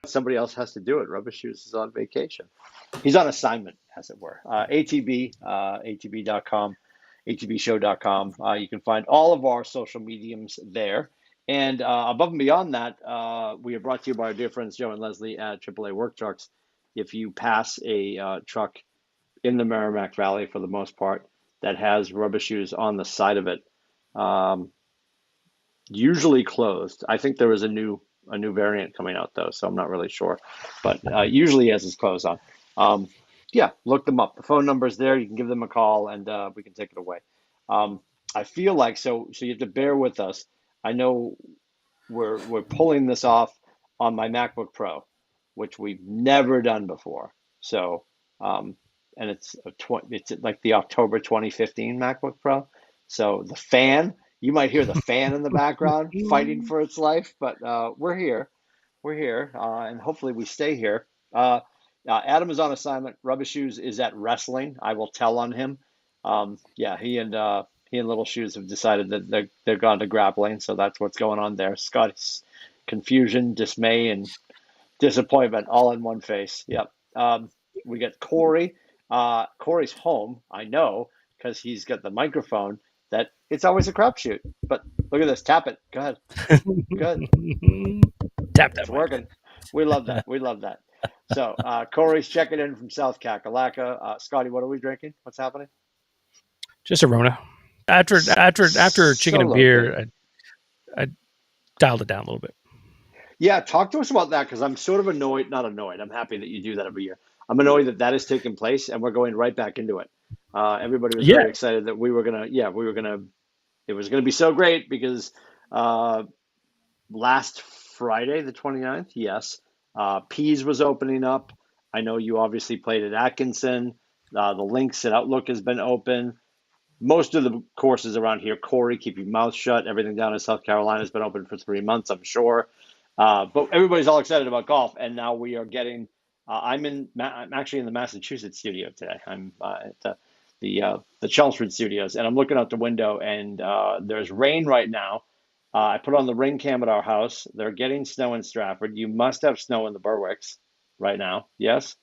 somebody else has to do it. Rubber Shoes is on vacation. He's on assignment, as it were. ATB, ATB.com, ATBshow.com. You can find all of our social mediums there. And above and beyond that, we are brought to you by our dear friends Joe and Leslie at AAA Work Trucks. If you pass a truck in the Merrimack Valley, for the most part, that has Rubber Shoes on the side of it, um, usually closed. I think there is a new variant coming out though, so I'm not really sure, but usually has its clothes on. Um, yeah, look them up. The phone number is there. You can give them a call, and we can take it away. Um, I feel like so you have to bear with us. I know we're pulling this off on my MacBook Pro, which we've never done before. So and it's like the October 2015 MacBook Pro. So the fan, you might hear the fan in the background fighting for its life, but we're here. We're here, and hopefully we stay here. Adam is on assignment. Rubber Shoes is at wrestling. I will tell on him. Yeah, he and Little Shoes have decided that they're gone to grappling, so that's what's going on there. Scott's confusion, dismay, and disappointment all in one face. Yep. We got Corey. Corey's home. I know because he's got the microphone. That it's always a crapshoot. But look at this. Tap it. Go ahead. Good. Tap that. It's working. We love that. We love that. So Corey's checking in from South Kakalaka. Scotty, what are we drinking? What's happening? Just a Rona. After chicken and beer, I dialed it down a little bit. Yeah, talk to us about that because I'm sort of annoyed. Not annoyed. I'm happy that you do that every year. I'm annoyed that has taken place and we're going right back into it. Everybody was very excited that we were gonna. It was gonna be so great because last Friday, the 29th, yes, Pease was opening up. I know you obviously played at Atkinson. The links at Outlook has been open. Most of the courses around here, Corey, keep your mouth shut. Everything down in South Carolina has been open for 3 months, I'm sure. But everybody's all excited about golf, and now we are getting. I'm actually in the Massachusetts studio today. I'm at the Chelmsford studios, and I'm looking out the window, and there's rain right now. I put on the ring cam at our house. They're getting snow in Stratford. You must have snow in the Berwicks right now. Yes.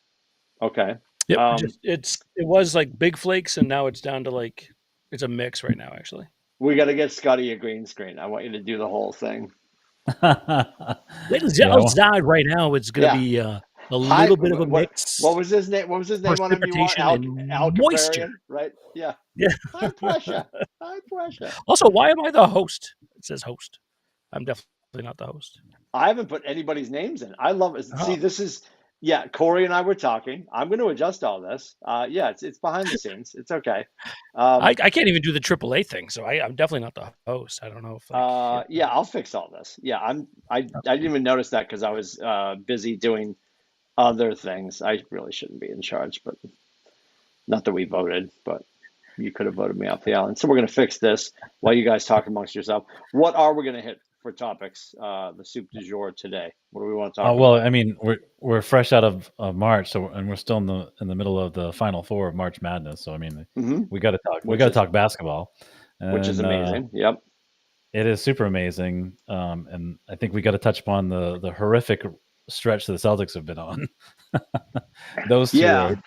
Okay. Yep. It was like big flakes, and now it's down to like it's a mix right now. Actually, we got to get Scotty a green screen. I want you to do the whole thing. Outside right now, it's going to be a little bit of a mix. What was his name? What was his name on him? Al moisture. Right? Yeah. Yeah. High pressure. High pressure. Also, why am I the host? It says host. I'm definitely not the host. I haven't put anybody's names in. I love it. See, this is Corey and I were talking. I'm going to adjust all this. It's behind the scenes. It's okay. I can't even do the AAA thing, so I'm definitely not the host. I don't know if. I'll fix all this. Yeah, I didn't even notice that because I was busy doing other things. I really shouldn't be in charge, but not that we voted, but you could have voted me off the island. So we're going to fix this while you guys talk amongst yourself. What are we going to hit for topics? The soup du jour today. What do we want to talk about? Well, I mean, we're fresh out of March, and we're still in the middle of the Final Four of March Madness. So I mean, we got to talk. We got to talk basketball, which is amazing. Yep, it is super amazing. And I think we got to touch upon the horrific stretch that the Celtics have been on. Those two.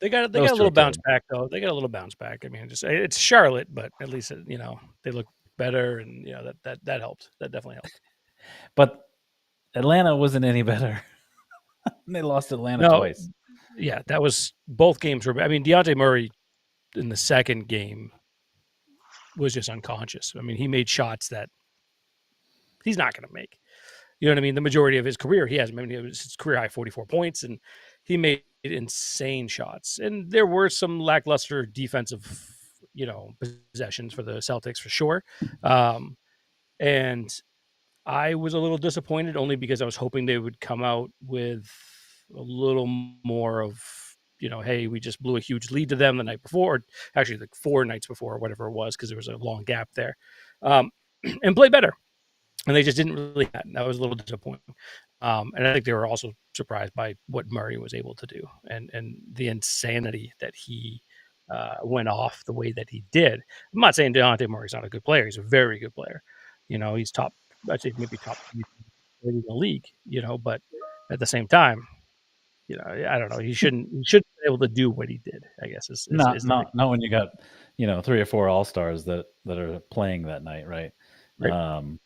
They got a little bounce back though. They got a little bounce back. I mean, it's Charlotte, but at least they look better, and that helped. That definitely helped. But Atlanta wasn't any better. They lost Atlanta twice. Yeah, that was both games were. I mean, Dejounte Murray in the second game was just unconscious. I mean, he made shots that he's not going to make. You know what I mean? The majority of his career, he hasn't. I mean, it was his career high 44 points, and he made insane shots. And there were some lackluster defensive, possessions for the Celtics for sure. And I was a little disappointed only because I was hoping they would come out with a little more of, hey, we just blew a huge lead to them the night before, actually like 4 nights before or whatever it was, because there was a long gap there, and play better. And they just didn't really. That was a little disappointing. And I think they were also surprised by what Murray was able to do and the insanity that he went off the way that he did. I'm not saying Dejounte Murray's not a good player. He's a very good player. He's top, I'd say maybe top in the league, but at the same time, I don't know. He shouldn't be able to do what he did, I guess is Not the not not when you got 3 or 4 all stars that are playing that night, right? right. Um,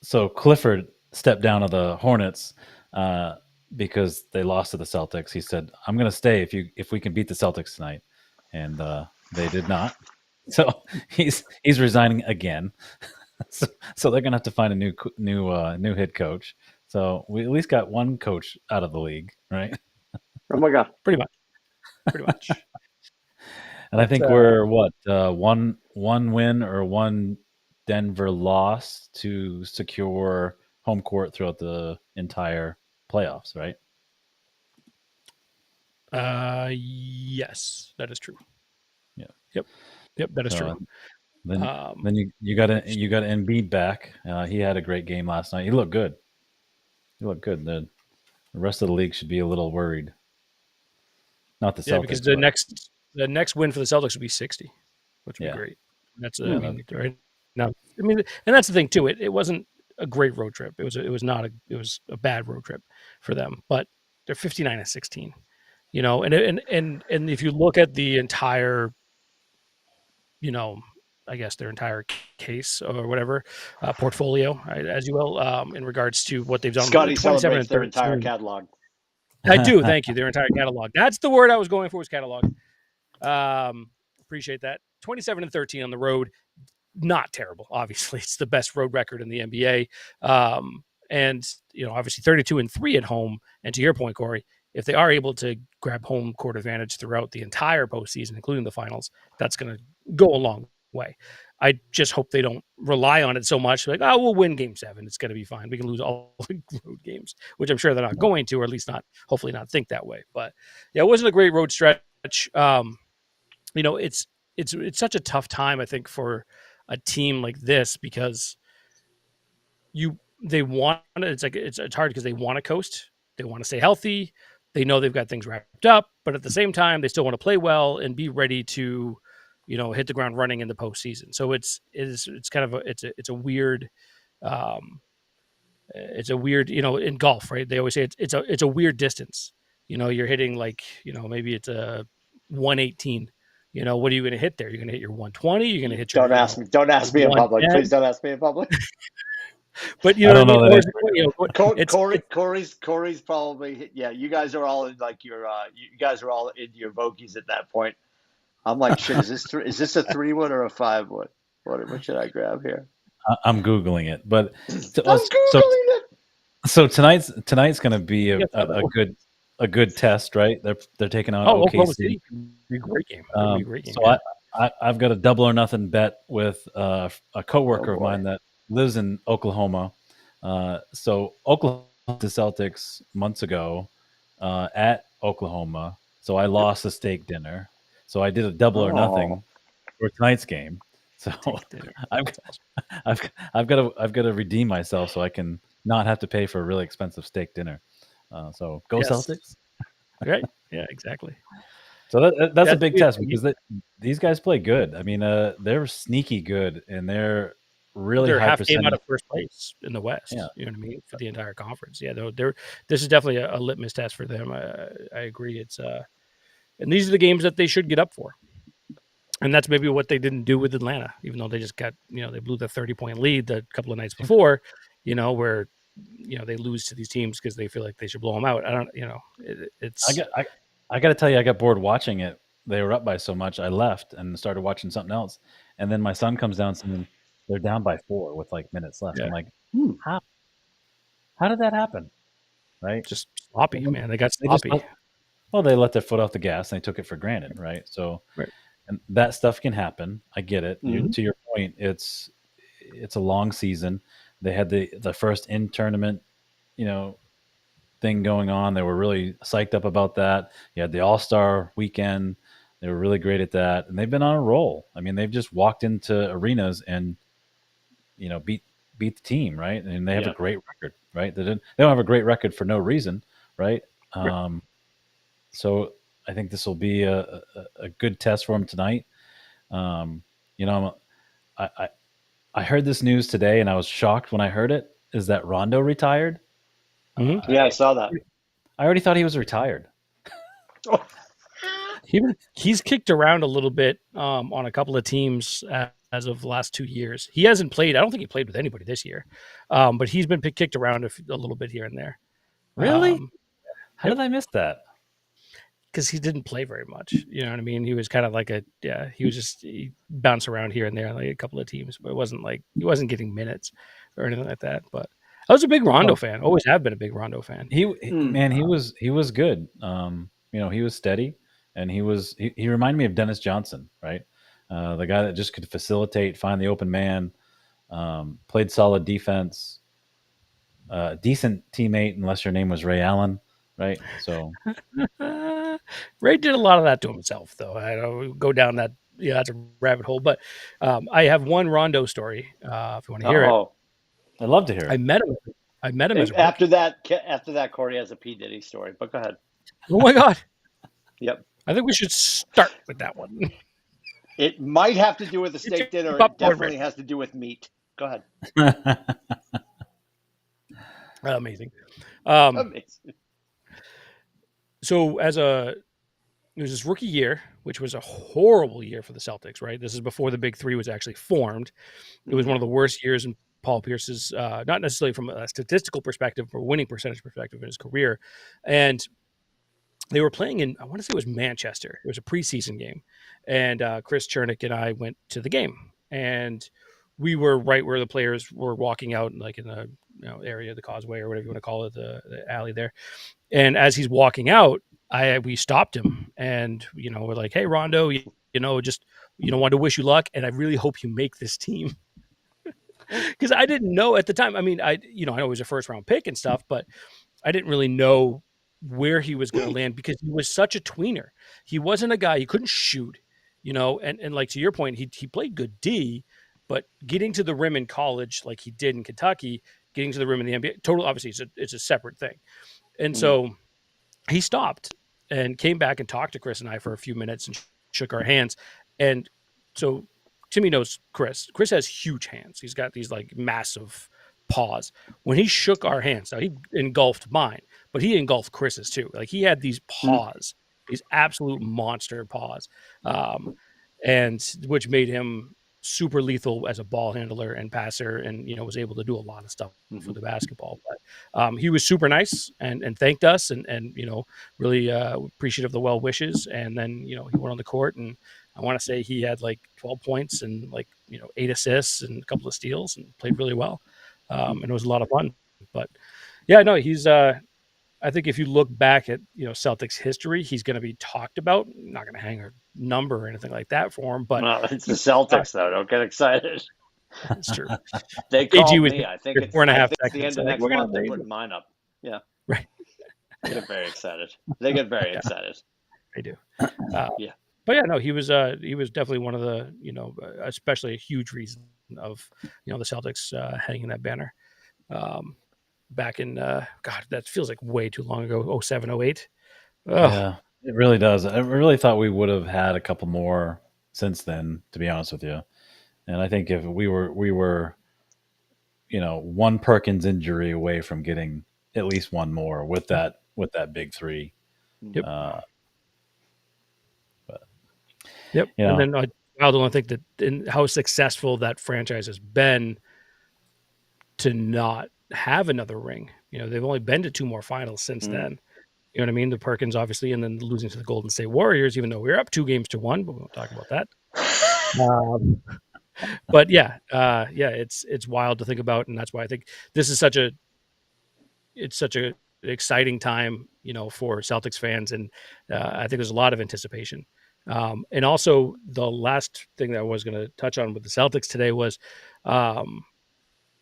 so Clifford stepped down to the Hornets because they lost to the Celtics. He said, "I'm going to stay if we can beat the Celtics tonight," and they did not. So he's resigning again. So they're going to have to find a new head coach. So we at least got one coach out of the league, right? Oh my God. Pretty much. And I think we're one win or one Denver loss to secure home court throughout the entire playoffs, right? Yes, that is true. Yeah. Yep, that is So true. then you got Embiid back. He had a great game last night. He looked good. The rest of the league should be a little worried. Not the Celtics. Because the next win for the Celtics would be 60, which would be great. That's right now. I mean, and that's the thing too. It wasn't a great road trip. It was a bad road trip for them. But they're 59-16. And if you look at the entire, I guess their entire case or whatever portfolio, right, as you will, in regards to what they've done. Scotty 27 celebrates and their 13. entire catalog. I do. Thank you. Their entire catalog. That's the word I was going for, was catalog. Appreciate that. 27-13 on the road. Not terrible. Obviously, it's the best road record in the NBA. And obviously 32-3 at home. And to your point, Corey, if they are able to grab home court advantage throughout the entire postseason, including the finals, that's going to go a long way. I just hope they don't rely on it so much. Like, oh, we'll win Game 7. It's going to be fine. We can lose all the road games, which I'm sure they're not going to, or at least not, hopefully not think that way. But yeah, it wasn't a great road stretch. It's such a tough time, I think, for a team like this, because it's hard because they want to coast, they want to stay healthy, they know they've got things wrapped up, but at the same time they still want to play well and be ready to hit the ground running in the postseason. So it's kind of a weird in golf, right? They always say it's a weird distance. You're hitting maybe it's a 118. What are you going to hit there? You're going to hit your 120. You're going to hit your. Don't ask me in public. Please don't ask me in public. But I don't know that. Corey's probably. Yeah, you guys are all in you guys are all in your Vogies at that point. I'm like, shit. Is this a 3-1 or a 5-1? What should I grab here? I'm googling it, but it. So tonight's going to be a good test, right? They're taking on OKC. Oklahoma City. Be a great game. So I've got a double or nothing bet with a coworker of mine that lives in Oklahoma. So Oklahoma, the Celtics months ago at Oklahoma. So I lost the steak dinner. So I did a double or nothing for tonight's game. So I've got to redeem myself so I can not have to pay for a really expensive steak dinner. So go Celtics. Right. Yeah, exactly. So that's a big test, because these guys play good. I mean, they're sneaky good, and they're really they're high half game out percentage. of first place in the West. Yeah. You know what I mean? For the entire conference. Yeah, this is definitely a litmus test for them. I agree. It's and these are the games that they should get up for. And that's maybe what they didn't do with Atlanta, even though they just got, they blew the 30-point lead the couple of nights before, where, they lose to these teams because they feel like they should blow them out. I don't, it's. I got to tell you, I got bored watching it. They were up by so much. I left and started watching something else. And then my son comes down saying they're down by 4 with minutes left. Yeah. I'm like, how did that happen? Right? Just sloppy, man. They got sloppy. They let their foot off the gas and they took it for granted. Right. So, and that stuff can happen. I get it. Mm-hmm. To your point, it's a long season. They had the first in tournament, thing going on. They were really psyched up about that. You had the All-Star weekend. They were really great at that, and they've been on a roll. I mean, they've just walked into arenas and beat the team, right? And they have a great record, right? They don't have a great record for no reason, right? So I think this will be a good test for them tonight. I heard this news today, and I was shocked when I heard it. Is that Rondo retired? Mm-hmm. Yeah, I saw that. I already thought he was retired. Oh. He's kicked around a little bit on a couple of teams as of the last 2 years. He hasn't played. I don't think he played with anybody this year, but he's been kicked around a little bit here and there. Really? How Yep. did I miss that? Because he didn't play very much. You know what I mean? He was kind of like he bounced around here and there, like a couple of teams, but it wasn't like he wasn't getting minutes or anything like that. But I was a big Rondo fan. Always have been a big Rondo fan. Man, he was good. He was steady, and he reminded me of Dennis Johnson, right? The guy that just could facilitate, find the open man, played solid defense, decent teammate, unless your name was Ray Allen, right? So Ray did a lot of that to himself, though. I don't go down that. Yeah, that's a rabbit hole. But I have one Rondo story. If you want to hear it, I'd love to hear it. I met him as a after that, Corey has a P. Diddy story. But go ahead. Oh my God. Yep. I think we should start with that one. It might have to do with the steak dinner. It definitely has to do with meat. Go ahead. Amazing. Amazing. So it was his rookie year, which was a horrible year for the Celtics, right? This is before the Big Three was actually formed. It was one of the worst years in Paul Pierce's, not necessarily from a statistical perspective, but winning percentage perspective in his career. And they were playing in, I want to say it was Manchester. It was a preseason game. And Chris Chernick and I went to the game. And we were right where the players were walking out, like in the area, the causeway or whatever you want to call it, the alley there. And as he's walking out, we stopped him, and we're like, "Hey, Rondo, just wanted to wish you luck, and I really hope you make this team." Because I didn't know at the time. I mean, I know he was a first round pick and stuff, but I didn't really know where he was going to land because he was such a tweener. He wasn't a guy, he couldn't shoot, and like to your point, he played good D, but getting to the rim in college like he did in Kentucky, getting to the rim in the NBA, totally obviously it's a separate thing. And so he stopped and came back and talked to Chris and I for a few minutes and shook our hands. And so Timmy knows Chris. Chris has huge hands. He's got these like massive paws. When he shook our hands, now he engulfed mine, but he engulfed Chris's too. Like he had these paws, these absolute monster paws, and which made him super lethal as a ball handler and passer, and was able to do a lot of stuff for the basketball. But he was super nice and thanked us and really appreciative of the well wishes. And then he went on the court, and I want to say he had like 12 points and like 8 assists and a couple of steals and played really well. And it was a lot of fun. But yeah, no, he's I think if you look back at Celtics history, he's going to be talked about. I'm not going to hang a number or anything like that for him, but it's the Celtics, though. Don't get excited. That's true. They called me. I think it's 4.5 the end of next month. They're putting mine up. Yeah, right. They get very excited. They get very excited. They do. Yeah. But yeah, no, he was definitely one of the especially a huge reason of the Celtics hanging that banner. Back in God, that feels like way too long ago, 07, 08. Yeah, it really does. I really thought we would have had a couple more since then, to be honest with you. And I think if we were one Perkins injury away from getting at least one more with that Big Three. Yep. Yep. And then I don't think that in how successful that franchise has been to not have another ring. They've only been to 2 more finals since then. You know what I mean? The Perkins, obviously, and then losing to the Golden State Warriors, even though we were up 2-1, but we won't talk about that. But yeah, it's wild to think about, and that's why I think this is such a exciting time, for Celtics fans, and I think there's a lot of anticipation. And also, the last thing that I was going to touch on with the Celtics today was,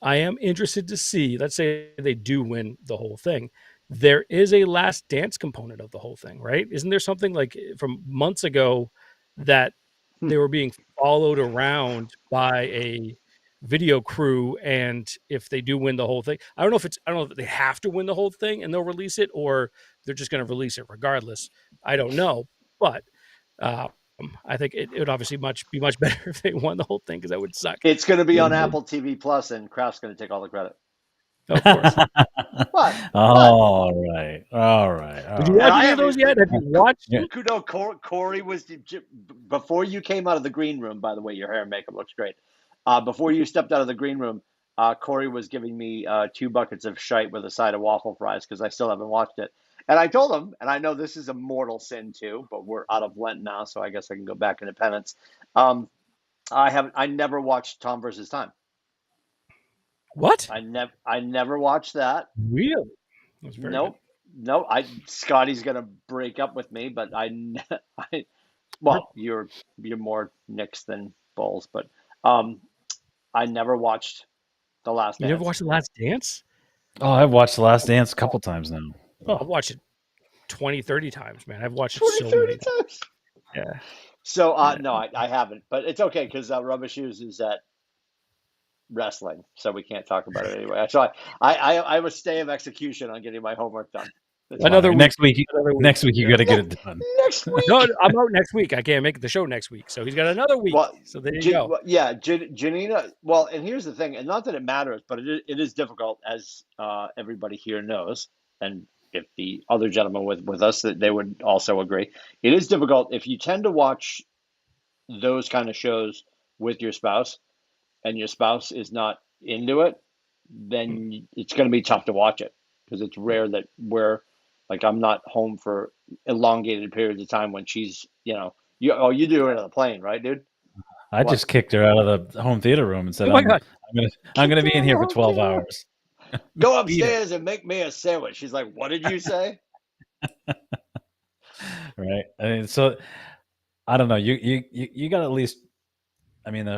I am interested to see, let's say they do win the whole thing. There is a last dance component of the whole thing, right? Isn't there something like from months ago that they were being followed around by a video crew? And if they do win the whole thing, I don't know if they have to win the whole thing and they'll release it, or they're just going to release it regardless. I don't know. But I think it would obviously be much better if they won the whole thing, because that would suck. It's going to be on Apple TV Plus, and Kraft's going to take all the credit. Of course. All right. Did you watch I any of those haven't- yet? Have you watched? Yeah. Kudo, Corey was before you came out of the green room. By the way, your hair and makeup looks great. Before you stepped out of the green room, Corey was giving me 2 buckets of shite with a side of waffle fries because I still haven't watched it. And I told him, and I know this is a mortal sin too, but we're out of Lent now, so I guess I can go back into penance. I never watched Tom versus Time. What? I never watched that. Really? That was very good. Nope. Scotty's gonna break up with me, but well, you're more Knicks than Bulls, but I never watched The Last Dance. You never watched The Last Dance? Oh, I've watched The Last Dance a couple times now. Oh, I've watched it 20, 30 times, man. I've watched it 20, so 30 many times. times. Yeah. So no, I haven't, but it's okay because Rubber Shoes is at wrestling, so we can't talk about it anyway. So I have a stay of execution on getting my homework done. Another week. Next week you got to get it done. Next week. No, I'm out next week. I can't make the show next week, so he's got another week. Well, so there you go. Yeah, Janina. Well, and here's the thing, and not that it matters, but it is difficult, as everybody here knows, and if the other gentleman with us, that they would also agree. It is difficult if you tend to watch those kind of shows with your spouse, and your spouse is not into it, then it's going to be tough to watch it because it's rare that I'm not home for elongated periods of time when she's, you do it on the plane, right, dude? I just kicked her out of the home theater room and said, Oh my God. I'm gonna be in here for 12 hours. Go upstairs and make me a sandwich. She's like, what did you say? Right. I mean, so I don't know. You got at least. I mean,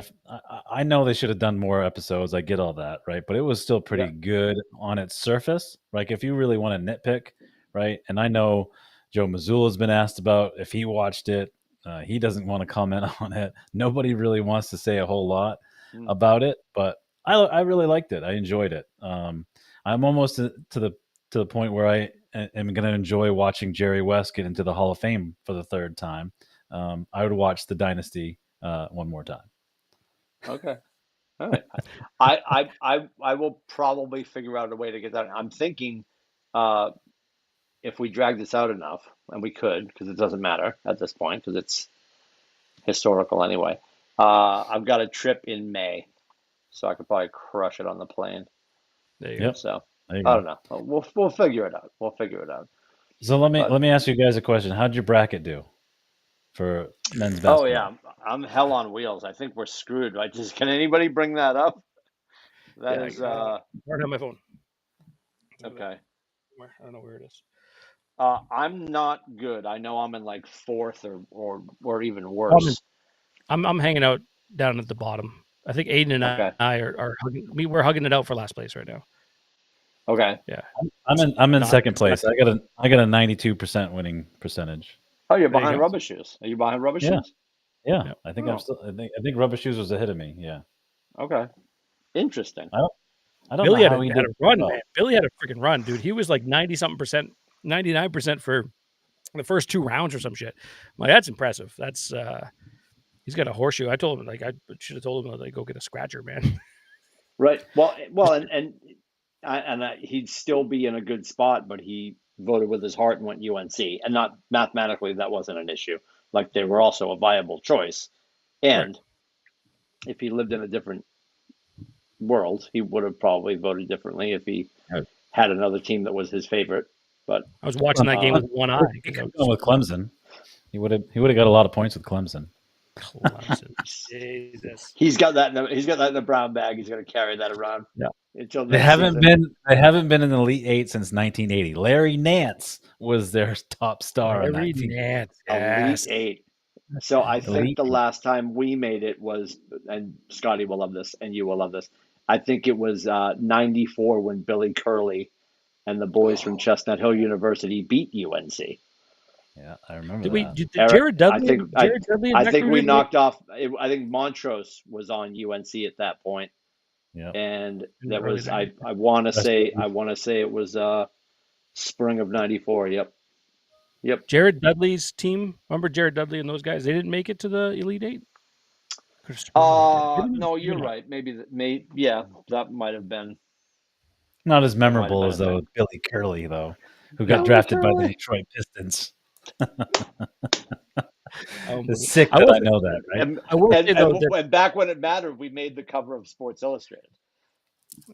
I know they should have done more episodes. I get all that, right? But it was still pretty good on its surface. Like if you really want to nitpick, right? And I know Joe Mazzulla's been asked about if he watched it. He doesn't want to comment on it. Nobody really wants to say a whole lot about it, but I really liked it. I enjoyed it. I'm almost to the point where I am going to enjoy watching Jerry West get into the Hall of Fame for the 3rd time. I would watch The Dynasty one more time. Okay. All right. I will probably figure out a way to get that. I'm thinking if we drag this out enough, and we could, because it doesn't matter at this point, because it's historical anyway. I've got a trip in May, so I could probably crush it on the plane. There you go. So I don't know. We'll figure it out. So let me ask you guys a question. How'd your bracket do for men's basketball? Oh yeah, I'm hell on wheels. I think we're screwed. Right? Can anybody bring that up? I don't have my phone. Okay. I don't know where it is. I'm not good. I know I'm in like 4th or even worse. I'm hanging out down at the bottom. I think Aiden and I are hugging. We're hugging it out for last place right now. Okay. Yeah. I'm in 2nd place. I got a 92% winning percentage. Oh, you're behind Rubber Shoes. Are you behind Rubber Shoes? Yeah. I think I think Rubber Shoes was ahead of me. Yeah. Okay. Interesting. I don't Billy know had a run, man. Billy had a freaking run, dude. He was like 90-something%, 99% for the first 2 rounds or some shit. I'm like, that's impressive. That's he's got a horseshoe. I told him I should have told him like go get a scratcher, man. Right. Well, and he'd still be in a good spot, but he voted with his heart and went UNC, and not mathematically that wasn't an issue. Like they were also a viable choice, and if he lived in a different world, he would have probably voted differently if he had another team that was his favorite. But I was watching that game with one eye. With Clemson, he would have got a lot of points with Clemson. Jesus. He's got that in the brown bag. He's going to carry that around. Yeah. Until they haven't been in the Elite 8 since 1980. Larry Nance was their top star. Larry Nance. Elite 8. So I think the last time we made it was, and Scotty will love this, and you will love this. I think it was 94 when Billy Curley and the boys from Chestnut Hill University beat UNC. Yeah, I remember that. Did Jared Dudley? I think we knocked off. I think Montrose was on UNC at that point. Yeah, and that was I want to say it was spring of '94. Yep. Jared Dudley's team. Remember Jared Dudley and those guys? They didn't make it to the Elite 8. No, you're right. Maybe that might have been. Not as It might have memorable been as a though thing. Billy Curley, though, who got Billy drafted by the Curley. Detroit Pistons. It's Unbelievable. sick I that will I say, know that, right? And I will and say though and, that and back when it mattered, we made the cover of Sports Illustrated,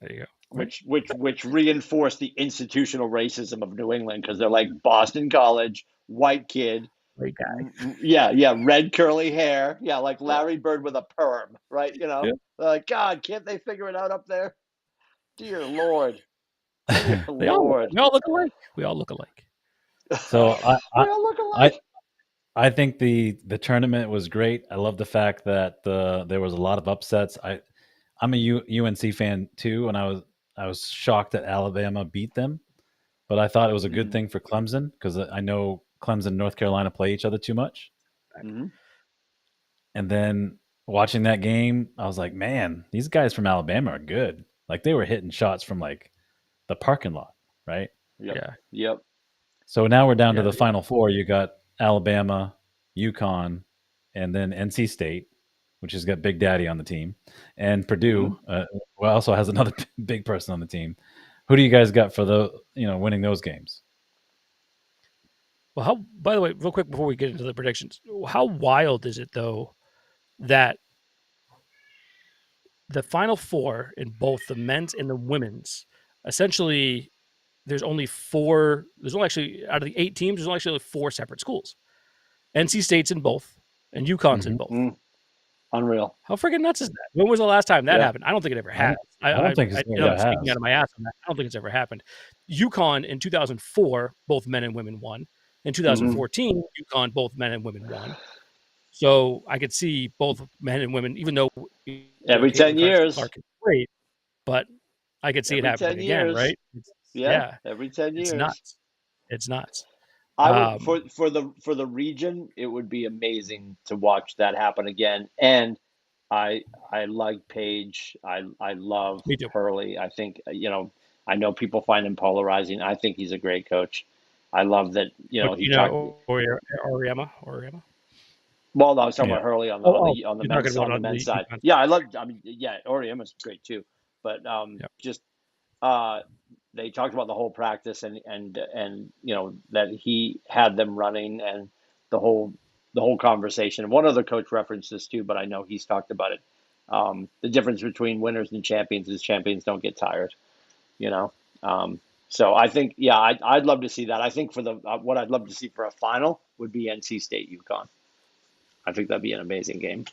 there you go. Right? which reinforced the institutional racism of New England because they're like Boston College, white kid, Great guy. yeah, red curly hair, yeah, like Larry Bird with a perm, right? Yeah. They're like, God, can't they figure it out up there? Dear Lord, dear They all look. Lord, We all look alike. We all look alike. So we all look I alike. I think the tournament was great. I love the fact that there was a lot of upsets. I'm a UNC fan too, and I was shocked that Alabama beat them, but I thought it was a good Mm-hmm. thing for Clemson because I know Clemson and North Carolina play each other too much. Mm-hmm. And then watching that game, I was like, man, these guys from Alabama are good. Like they were hitting shots from like the parking lot, right? Yep. Yeah. Yep. So now we're down to Yeah. the Final Four. You got Alabama, UConn, and then NC State, which has got Big Daddy on the team, and Purdue, who also has another big person on the team. Who do you guys got for winning those games? Well, how? By the way, real quick before we get into the predictions, how wild is it though that the Final Four in both the men's and the women's, essentially, there's only four. There's only actually out of the 8 teams, there's only actually 4 separate schools. NC State's in both, and UConn's in both. Mm-hmm. Unreal. How freaking nuts is that? When was the last time that Yeah. happened? I don't think it ever I has. don't think it's I'm ever speaking has. out of my ass on that. I don't think it's ever happened. UConn in 2004, both men and women won. In 2014, UConn, both men and women won. So I could see both men and women, even though Every 10 years. Clark is great, but I could see Every it happening 10 again, years. right? Yeah. Every 10 it's years. nuts. It's nuts. I would for the region, it would be amazing to watch that happen again. And I like Paige. I love Me too. Hurley. I think I know people find him polarizing. I think he's a great coach. I love that But he talked. Oriema. Well, no, I was talking Yeah. about Hurley on the You're talking men's about on the on men's the side. UConn. Yeah, I love. I mean, yeah, Oriema's great too. But Yep. just they talked about the whole practice and that he had them running and the whole conversation. One other coach referenced this too, but I know he's talked about it. The difference between winners and champions is champions don't get tired. You know, so I think I'd love to see that. I think for the what I'd love to see for a final would be NC State UConn. I think that'd be an amazing game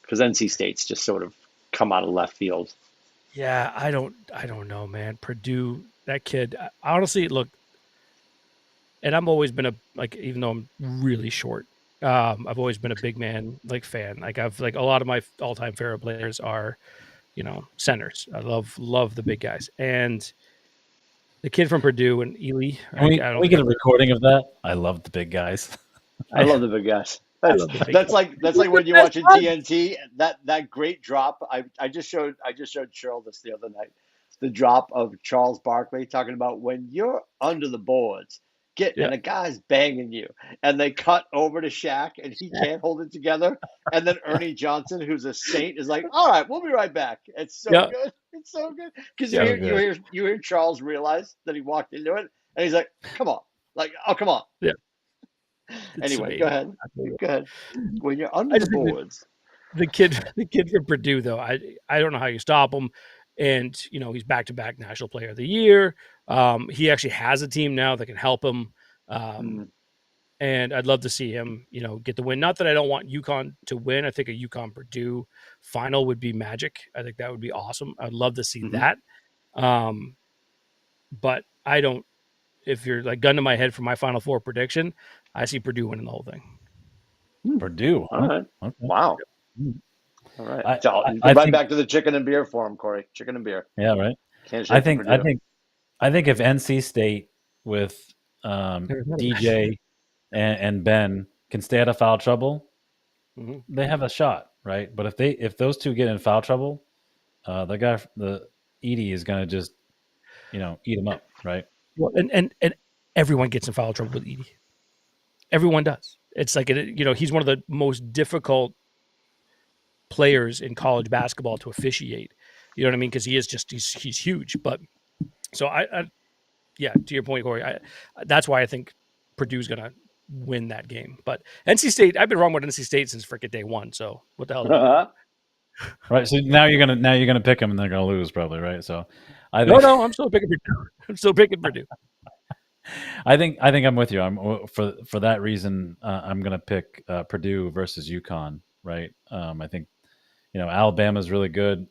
because NC State's just sort of come out of left field. Yeah, I don't know, man. Purdue, that kid. Honestly, look, and I've always been even though I'm really short, I've always been a big man fan. I've a lot of my all-time favorite players are, centers. I love the big guys, and the kid from Purdue and Ely. Can we get a recording of that? I love the big guys. I love the big guys. love the big That's guys. like when you're watching TNT. That great drop. I just showed Cheryl this the other night. The drop of Charles Barkley talking about when you're under the boards, and a guy's banging you, and they cut over to Shaq, and he can't hold it together, and then Ernie Johnson, who's a saint, is like, "All right, we'll be right back." It's so good. It's so good because you hear Charles realize that he walked into it, and he's like, "Come on, come on." Yeah. Anyway, go ahead. When you're under the boards, the kid from Purdue, though, I don't know how you stop him. And he's back-to-back National Player of the Year. He actually has a team now that can help him. And I'd love to see him, get the win. Not that I don't want UConn to win. I think a UConn Purdue final would be magic. I think that would be awesome. I'd love to see that. But I don't. If you're gun to my head for my Final Four prediction, I see Purdue winning the whole thing. Purdue. Huh? All right. Okay. Wow. All right. I go think, back to the chicken and beer for him, Corey. Chicken and beer. Yeah, right. I think if NC State with DJ and Ben can stay out of foul trouble, they have a shot, right? But if those two get in foul trouble, the Edie is going to just eat them up, right? Well, and everyone gets in foul trouble with Edie. Everyone does. It's he's one of the most difficult players in college basketball to officiate. You know what I mean? Because he's huge. But So yeah, to your point, Corey, that's why I think Purdue's going to win that game. But NC State, I've been wrong with NC State since freaking day one. So what the hell do we do? Right. So now you're gonna pick them and they're gonna lose probably, right? So I think No, I'm still picking Purdue. I'm still picking Purdue. I think I'm with you. I'm for that reason. I'm gonna pick Purdue versus UConn. Right. I think Alabama's really good.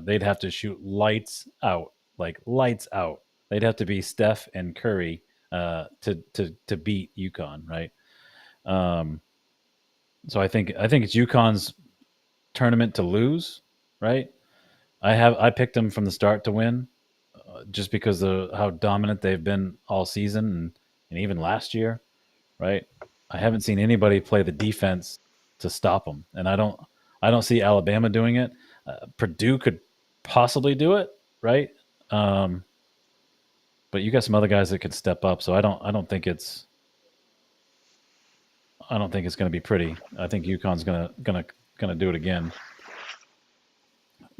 They'd have to shoot lights out, like lights out. They'd have to be Steph and Curry to beat UConn. Right. So I think it's UConn's tournament to lose. Right. I picked them from the start to win, just because of how dominant they've been all season and even last year, right? I haven't seen anybody play the defense to stop them, and I don't see Alabama doing it. Purdue could possibly do it, right? But you got some other guys that could step up, so I don't think it's going to be pretty. I think UConn's gonna do it again.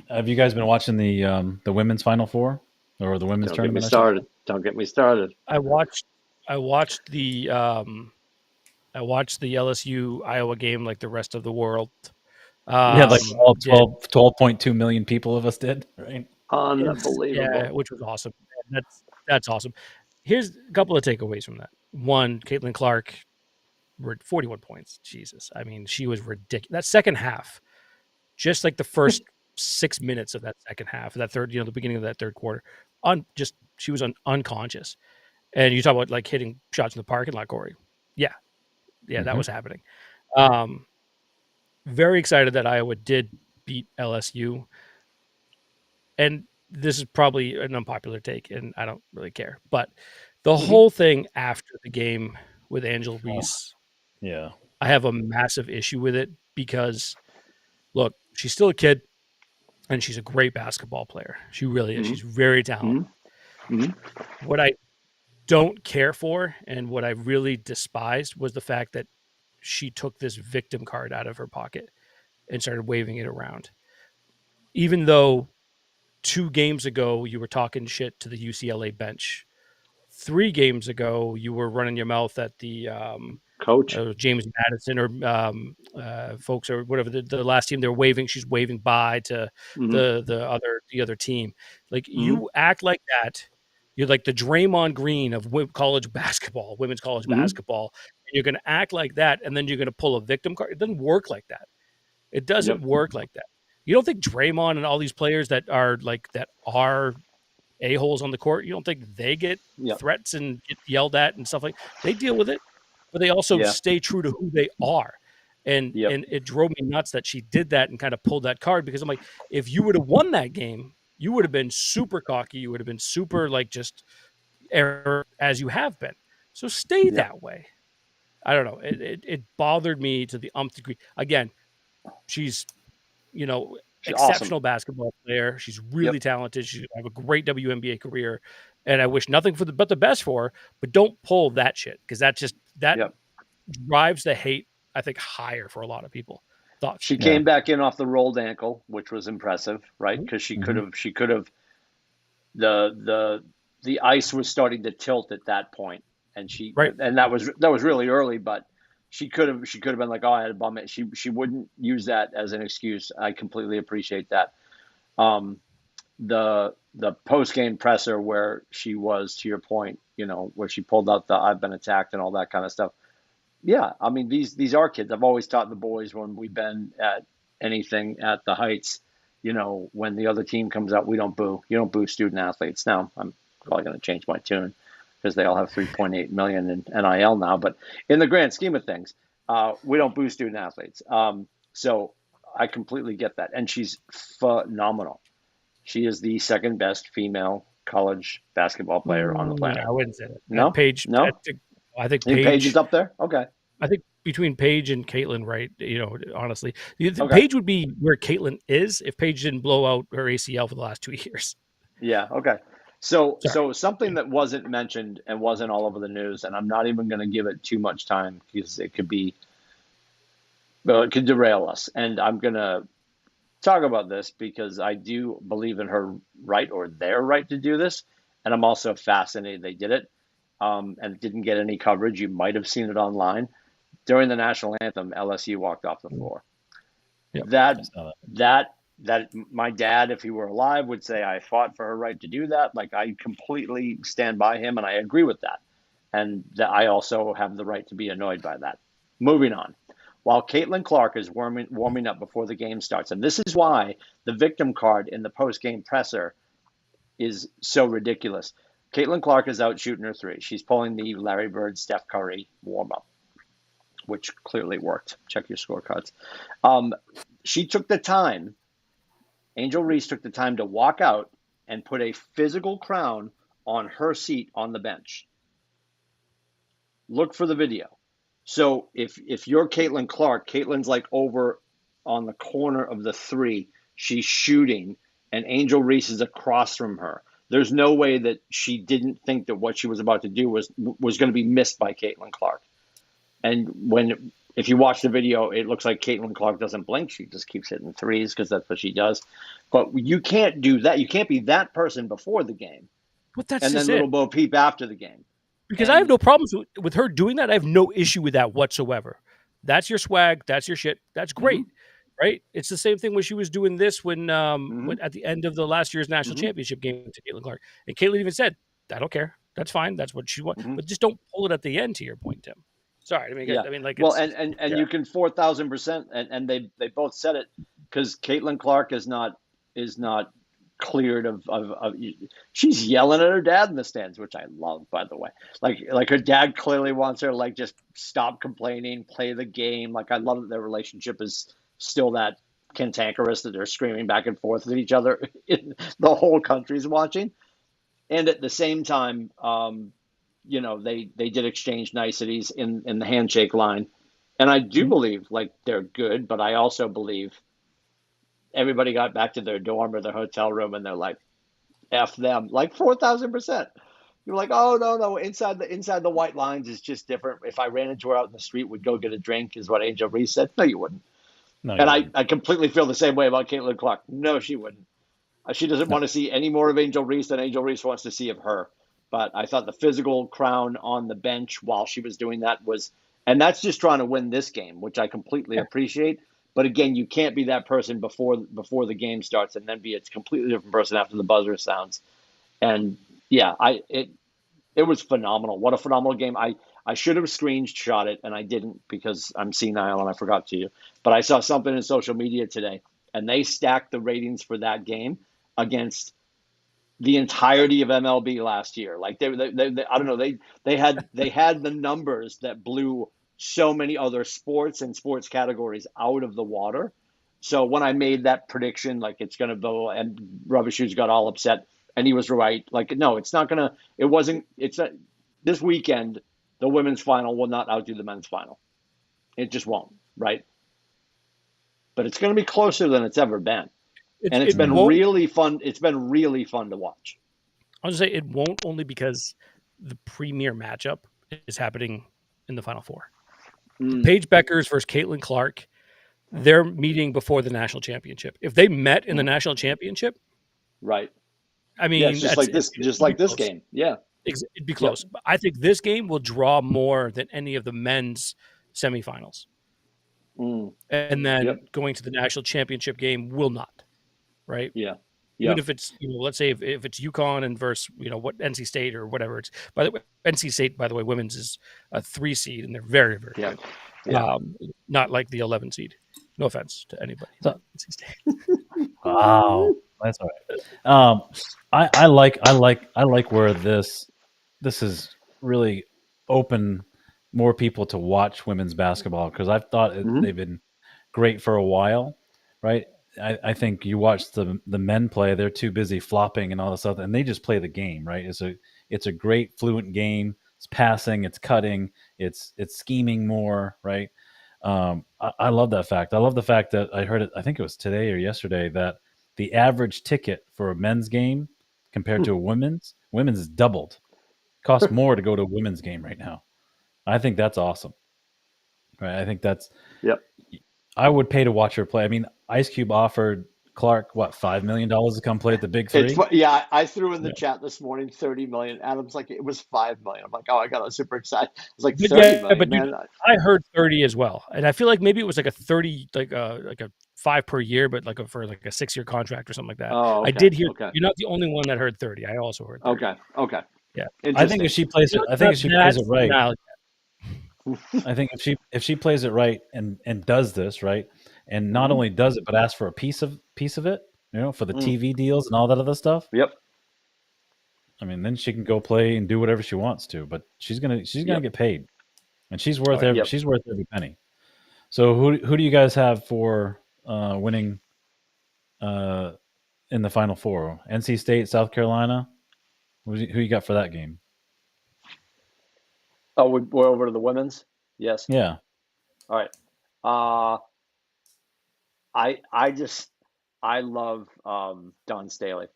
Have you guys been watching the women's Final Four or the women's tournament? Don't get me started. I watched the LSU Iowa game like the rest of the world. Yeah, like all 12.2 million people of us did, right? Unbelievable. Yeah, which was awesome. That's awesome. Here's a couple of takeaways from that. One, Caitlin Clark, 41 points. Jesus, I mean, she was ridiculous. That second half, just like the first 6 minutes of that second half, that third, the beginning of that third quarter, she was unconscious. And you talk about like hitting shots in the parking lot, Corey. Yeah, that was happening. Very excited that Iowa did beat LSU. And this is probably an unpopular take, and I don't really care. But the whole thing after the game with Angela Reese, yeah, I have a massive issue with it because, look, she's still a kid, and she's a great basketball player. She really is. She's very talented. What I don't care for and what I really despised was the fact that she took this victim card out of her pocket and started waving it around. Even though 2 games ago you were talking shit to the UCLA bench, 3 games ago you were running your mouth at the coach James Madison or folks or whatever the last team. They're waving. She's waving bye to the other team. Like you act like that. You're like the Draymond Green of college basketball, women's college basketball. And you're going to act like that, and then you're going to pull a victim card. It doesn't work like that. It doesn't work like that. You don't think Draymond and all these players that are a-holes on the court, you don't think they get threats and get yelled at and stuff like that? They deal with it, but they also stay true to who they are. And it drove me nuts that she did that and kind of pulled that card, because I'm like, if you would have won that game, you would have been super cocky. You would have been super like just as you have been. So stay that way. I don't know. It bothered me to the umpth degree. Again, she's exceptional basketball player. She's really talented. She's going to have a great WNBA career, and I wish nothing but the best for her. But don't pull that shit, because that drives the hate, I think, higher for a lot of people. Thoughts? She came back in off the rolled ankle, which was impressive, right? Because she could have the ice was starting to tilt at that point, and and that was really early, but she could have been like, oh, I had a bum. She wouldn't use that as an excuse. I completely appreciate that. The post game presser where she was, to your point, where she pulled out the I've been attacked and all that kind of stuff. Yeah, I mean, these are kids. I've always taught the boys when we've been at anything at the Heights, when the other team comes out, we don't boo. You don't boo student athletes. Now, I'm probably going to change my tune because they all have 3.8 million in NIL now. But in the grand scheme of things, we don't boo student athletes. So I completely get that. And she's phenomenal. She is the second best female college basketball player on the planet. I wouldn't say that. No? Paige, no? I think Paige is up there? Okay. I think between Paige and Caitlin, right? Honestly, Paige would be where Caitlin is if Paige didn't blow out her ACL for the last 2 years. Yeah. Okay. So something that wasn't mentioned and wasn't all over the news, and I'm not even going to give it too much time because it could derail us. And I'm going to talk about this because I do believe in her right, or their right, to do this. and I'm also fascinated they did it, and it didn't get any coverage. You might have seen it online. During the national anthem, LSU walked off the floor. Yep. That my dad, if he were alive, would say I fought for her right to do that. Like, I completely stand by him, and I agree with that. And that I also have the right to be annoyed by that. Moving on. While Caitlin Clark is warming up before the game starts, and this is why the victim card in the post-game presser is so ridiculous. Caitlin Clark is out shooting her three. She's pulling the Larry Bird, Steph Curry warm-up, which clearly worked. Check your scorecards. She took the time, Angel Reese took the time to walk out and put a physical crown on her seat on the bench. Look for the video. So if you're Caitlin Clark, Caitlin's like over on the corner of the three. She's shooting, and Angel Reese is across from her. There's no way that she didn't think that what she was about to do was going to be missed by Caitlin Clark. And if you watch the video, it looks like Caitlin Clark doesn't blink. She just keeps hitting threes because that's what she does. But you can't do that. You can't be that person before the game. But that's and then just little it. Bo Peep after the game. Because I have no problems with her doing that. I have no issue with that whatsoever. That's your swag. That's your shit. That's great, right? It's the same thing when she was doing this when at the end of the last year's national championship game to Caitlin Clark. And Caitlin even said, I don't care. That's fine. That's what she wants. But just don't pull it at the end, to your point, Tim. Sorry. I mean, like, well, and you can 4,000%, and they both said it, because Caitlin Clark is not cleared of she's yelling at her dad in the stands, which I love, by the way. Like her dad clearly wants her, like, just stop complaining, play the game. Like, I love that their relationship is still that cantankerous, that they're screaming back and forth at each other. The whole country's watching. And at the same time, they did exchange niceties in the handshake line. And I do believe, like, they're good, but I also believe everybody got back to their dorm or their hotel room and they're like, F them, like 4,000%. You're like, oh, no, inside the white lines is just different. If I ran into her out in the street, would go get a drink, is what Angel Reese said. No, you wouldn't. No, you wouldn't. I completely feel the same way about Caitlin Clark. No, she wouldn't. She doesn't want to see any more of Angel Reese than Angel Reese wants to see of her. But I thought the physical crown on the bench while she was doing that was, and that's just trying to win this game, which I completely appreciate. But again, you can't be that person before the game starts and then be a completely different person after the buzzer sounds. And yeah, it was phenomenal. What a phenomenal game. I should have screenshot it, and I didn't because I'm senile and I forgot to. But I saw something in social media today, and they stacked the ratings for that game against the entirety of MLB last year. Like, they I don't know, they had the numbers that blew so many other sports and sports categories out of the water. So when I made that prediction, like, it's going to go, and Rubber Shoes got all upset, and he was right. Like, no, it's not this weekend, the women's final will not outdo the men's final. It just won't, right? But it's going to be closer than it's ever been. It's been really fun. It's been really fun to watch. I'll just say it won't, only because the premier matchup is happening in the Final Four. Paige Beckers versus Caitlin Clark. They're meeting before the national championship. If they met in the national championship, right? I mean, just like this game. Yeah, it'd be close. Yep. But I think this game will draw more than any of the men's semifinals. And then going to the national championship game will not. Right? Yeah. Even if it's, let's say if it's UConn and versus, what NC State or whatever it's. By the way, NC State, by the way, women's is a 3 seed, and they're very, very good. Yeah. Not like the 11 seed. No offense to anybody. NC State. Wow, that's all right. I like where this is really open more people to watch women's basketball, because I've thought they've been great for a while, right? I think you watch the men play; they're too busy flopping and all this stuff, and they just play the game, right? It's a great fluent game. It's passing, it's cutting, it's scheming more, right? I love that fact. I love the fact that I heard it. I think it was today or yesterday that the average ticket for a men's game compared to a women's is doubled. It costs more to go to a women's game right now. I think that's awesome, right? I think that's Yep. I would pay to watch her play. I mean, Ice Cube offered Clark $5 million to come play at the Big Three? I threw in the chat this morning 30 million. Adam's like, it was 5 million. I'm like, oh, I got super excited. I was like, 30 million, but man. Dude, I heard 30 as well, and I feel like maybe it was like a 30, like a 5 per year, but for a 6-year contract or something like that. Oh, okay. I did hear. Okay. You're not the only one that heard 30. I also heard 30. Okay. Yeah. I think if she plays it, right. Now, I think if she plays it right and does this right, and not only does it but asks for a piece of it, for the TV deals and all that other stuff. Yep. I mean, then she can go play and do whatever she wants to, but she's gonna get paid, and she's worth every penny. So who do you guys have for winning in the Final Four? NC State, South Carolina. Who you got for that game? Oh, we're over to the women's. Yes. Yeah. All right. I love Don Staley.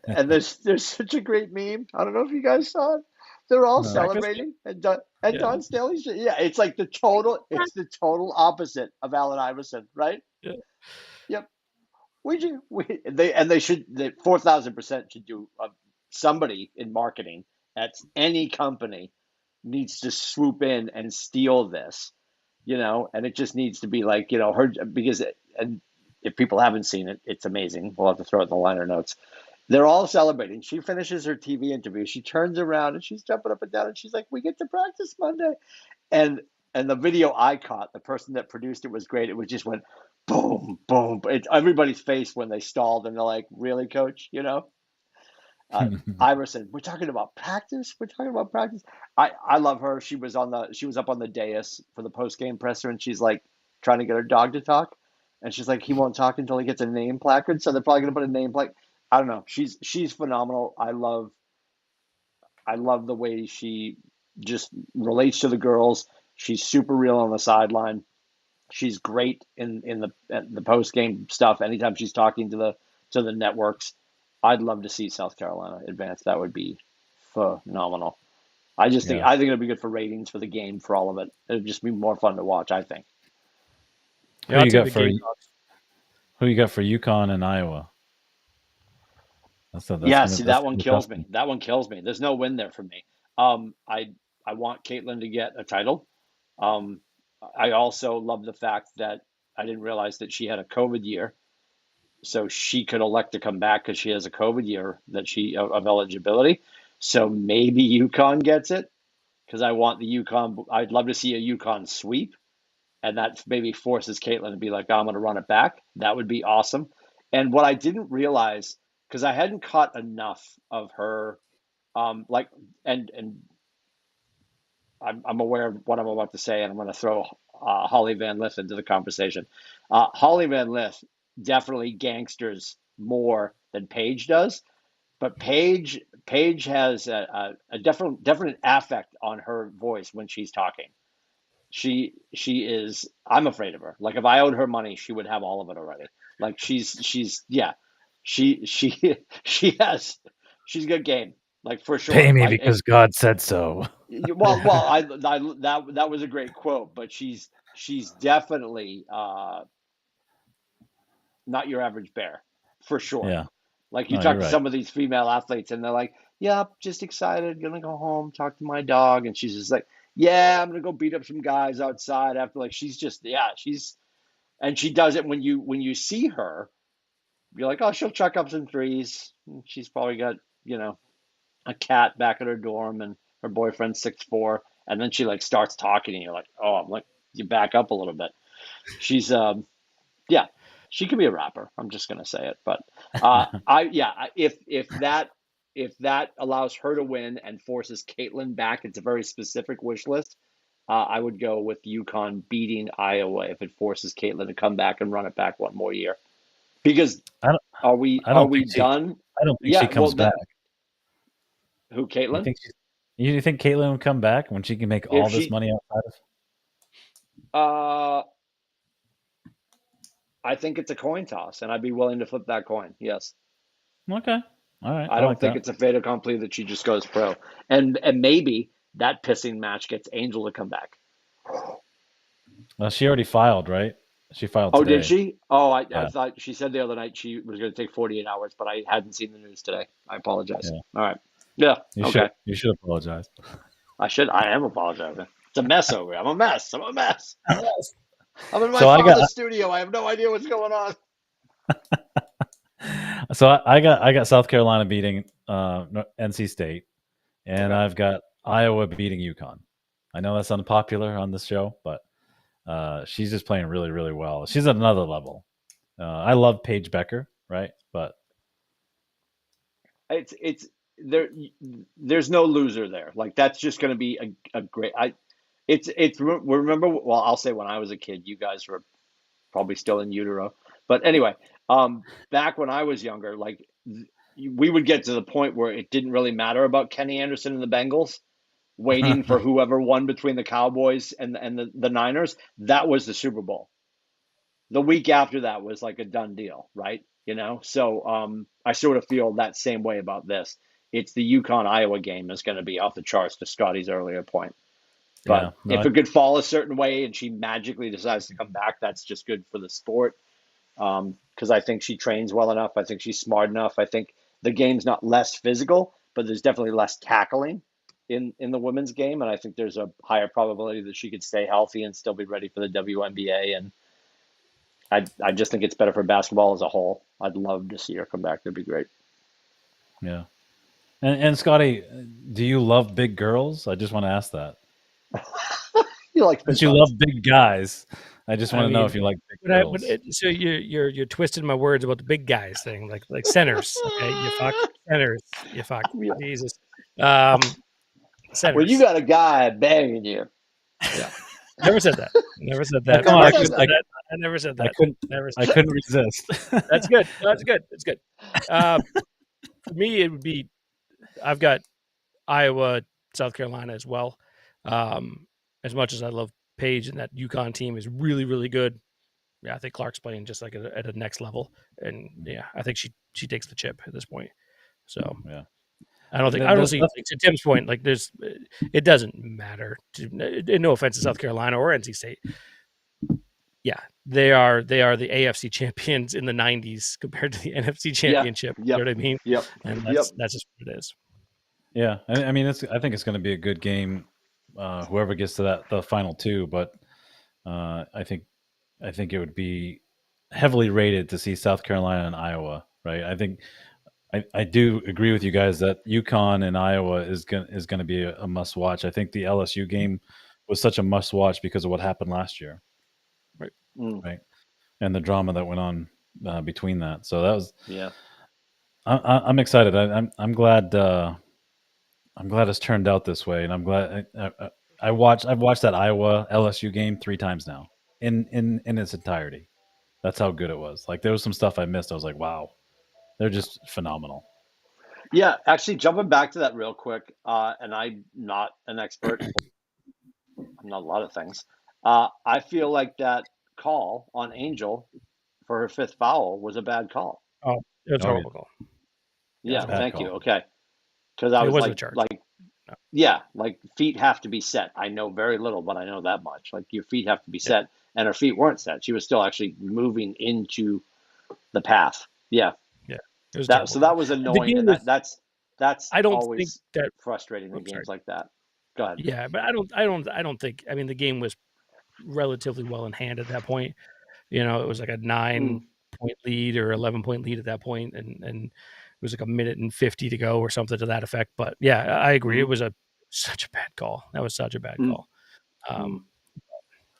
And there's such a great meme. I don't know if you guys saw it. They're all celebrating, and Don Staley's. Yeah, it's like the total opposite of Allen Iverson, right? Yeah. Yep. They should 4,000% should do. Somebody in marketing at any company needs to swoop in and steal this, and it just needs to be like, her, because and if people haven't seen it, it's amazing. We'll have to throw it in the liner notes. They're all celebrating. She finishes her TV interview. She turns around and she's jumping up and down and she's like, "We get to practice Monday." And the video I caught, the person that produced it was great. It just went boom, boom. Everybody's face when they stalled and they're like, "Really, coach?" Iverson, we're talking about practice. I love her. She was up on the dais for the post game presser, and she's like trying to get her dog to talk, and she's like, he won't talk until he gets a name placard. So they're probably gonna put a name placard. I don't know. She's phenomenal. I love the way she just relates to the girls. She's super real on the sideline. She's great in the post game stuff. Anytime she's talking to the networks. I'd love to see South Carolina advance. That would be phenomenal. I think it'll be good for ratings for the game, for all of it. It'll just be more fun to watch, I think. Who you got for UConn and Iowa? That one kills me. That one kills me. There's no win there for me. I want Caitlin to get a title. I also love the fact that I didn't realize that she had a COVID year. So she could elect to come back because she has a COVID year of eligibility. So maybe UConn gets it, because I want the UConn. I'd love to see a UConn sweep, and that maybe forces Caitlin to be like, I'm going to run it back. That would be awesome. And what I didn't realize, because I hadn't caught enough of her, and I'm aware of what I'm about to say, and I'm going to throw Holly Van Lith into the conversation. Holly Van Lith definitely gangsters more than Paige does, but Paige has a definite affect on her voice when she's talking. She is. I'm afraid of her. Like, if I owed her money, she would have all of it already. Like, she's got game. Like, for sure. Pay me because God said so. Well, that was a great quote, but she's definitely not your average bear, for sure. Yeah. Like, you talk to some of these female athletes and they're like, "Yeah, just excited, gonna go home, talk to my dog," and she's just like, "Yeah, I'm gonna go beat up some guys outside after." Like, she's just, and she does it when you see her, you're like, "Oh, she'll chuck up some threes." She's probably got a cat back at her dorm, and her boyfriend's 6'4", and then she like starts talking, and you're like, "Oh," I'm like, you back up a little bit. She's she could be a rapper. I'm just gonna say it, but if that allows her to win and forces Caitlin back, it's a very specific wish list. I would go with UConn beating Iowa if it forces Caitlin to come back and run it back one more year. Because are we done? I don't think she comes back. Who, Caitlin? You think Caitlin will come back when she can make all this money outside of? I think it's a coin toss, and I'd be willing to flip that coin. Yes. Okay. All right. I don't think it's a fait accompli that she just goes pro, and maybe that pissing match gets Angel to come back. Well, she already filed, right? She filed Oh, today. did she? Oh, I Yeah. thought she said the other night she was going to take 48 hours, but I hadn't seen the news today. I apologize. Yeah. All right. Yeah. You Okay. should apologize. I am apologizing. It's a mess over here. I'm a mess. I'm a mess. I'm in my So father's studio. I have no idea what's going on. I got South Carolina beating NC State, and Okay. I've got Iowa beating UConn. I know that's unpopular on this show, but she's just playing really, really well. She's at another level. I love Paige Becker, right? But It's there. There's no loser there. Like that's just going to be a great. Remember. Well, I'll say when I was a kid, you guys were probably still in utero. But anyway, back when I was younger, like we would get to the point where it didn't really matter about Kenny Anderson and the Bengals, waiting for whoever won between the Cowboys and the Niners. That was the Super Bowl. The week after that was like a done deal, right? So I sort of feel that same way about this. It's the UConn Iowa game is going to be off the charts, to Scotty's earlier point. But if it could fall a certain way and she magically decides to come back, that's just good for the sport. Because I think she trains well enough. I think she's smart enough. I think the game's not less physical, but there's definitely less tackling in the women's game. And I think there's a higher probability that she could stay healthy and still be ready for the WNBA. And I just think it's better for basketball as a whole. I'd love to see her come back. That'd be great. yeah. And Scotty, do you love big girls? I just want to ask that. You like Since you love big guys, I just want to know if you like big girls. So you're twisting my words about the big guys thing, like centers. Okay, you fuck centers. You fuck Jesus. Centers. Well, you got a guy banging you. Yeah. Never said that. Never said that. Come on, I never said that. I couldn't resist. That's good. That's good. That's good. For me, it would be. I've got Iowa, South Carolina as well. As much as I love Paige, and that UConn team is really, really good. Yeah, I think Clark's playing just like at a next level, and yeah, I think she takes the chip at this point. So yeah, I don't see, like, to Tim's point, like it doesn't matter. No offense to South Carolina or NC State. Yeah, they are the AFC champions in the '90s compared to the NFC championship. Yep. You know what I mean? Yep. And that's just what it is. Yeah, I mean, I think it's going to be a good game. Whoever gets to the final two, but I think it would be heavily rated to see South Carolina and Iowa, right? I think I do agree with you guys that UConn and Iowa is going to be a must watch. I think the LSU game was such a must watch because of what happened last year, right? And the drama that went on between that. So that was I'm excited. I'm glad. I'm glad it's turned out this way, and I'm glad I've watched that Iowa LSU game 3 times now in its entirety. That's how good it was. Like there was some stuff I missed. I was like, wow, they're just phenomenal. Yeah, actually, jumping back to that real quick, and I'm not an expert. I'm not a lot of things. I feel like that call on Angel for her 5th foul was a bad call. Oh, it was a horrible call. Yeah, thank you. Okay. Because I was like feet have to be set. I know very little, but I know that much. Like your feet have to be set, and her feet weren't set. She was still actually moving into the path. Yeah. So that was annoying. And that's I don't always think that frustrating in games like that. Go ahead. Yeah, but I don't think. I mean, the game was relatively well in hand at that point. It was like a 9-point lead or 11-point lead at that point, and it was like a minute and 50 to go or something to that effect. But yeah, I agree. It was such a bad call. That was such a bad call.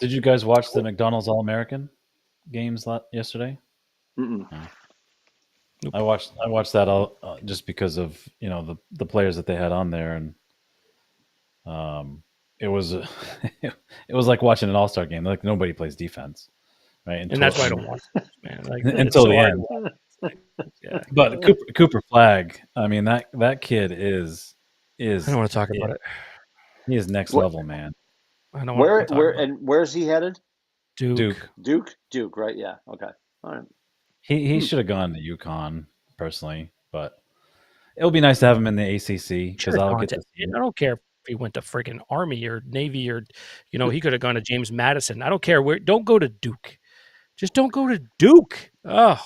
Did you guys watch the McDonald's All-American games yesterday? No. I watched that all just because of the players that they had on there, and it was it was like watching an all-star game. Like nobody plays defense, right? And that's why I don't watch it, man. Like, until the end. Yeah. But Cooper Flagg, I mean that kid is. I don't want to talk about it. He is next level, man. I don't want to talk about it. Where's he headed? Duke, right? Yeah. Okay. All right. He should have gone to UConn personally, but it'll be nice to have him in the ACC because I'll get to see him. I don't care if he went to friggin' Army or Navy or he could have gone to James Madison. I don't care where. Don't go to Duke. Just don't go to Duke. Oh,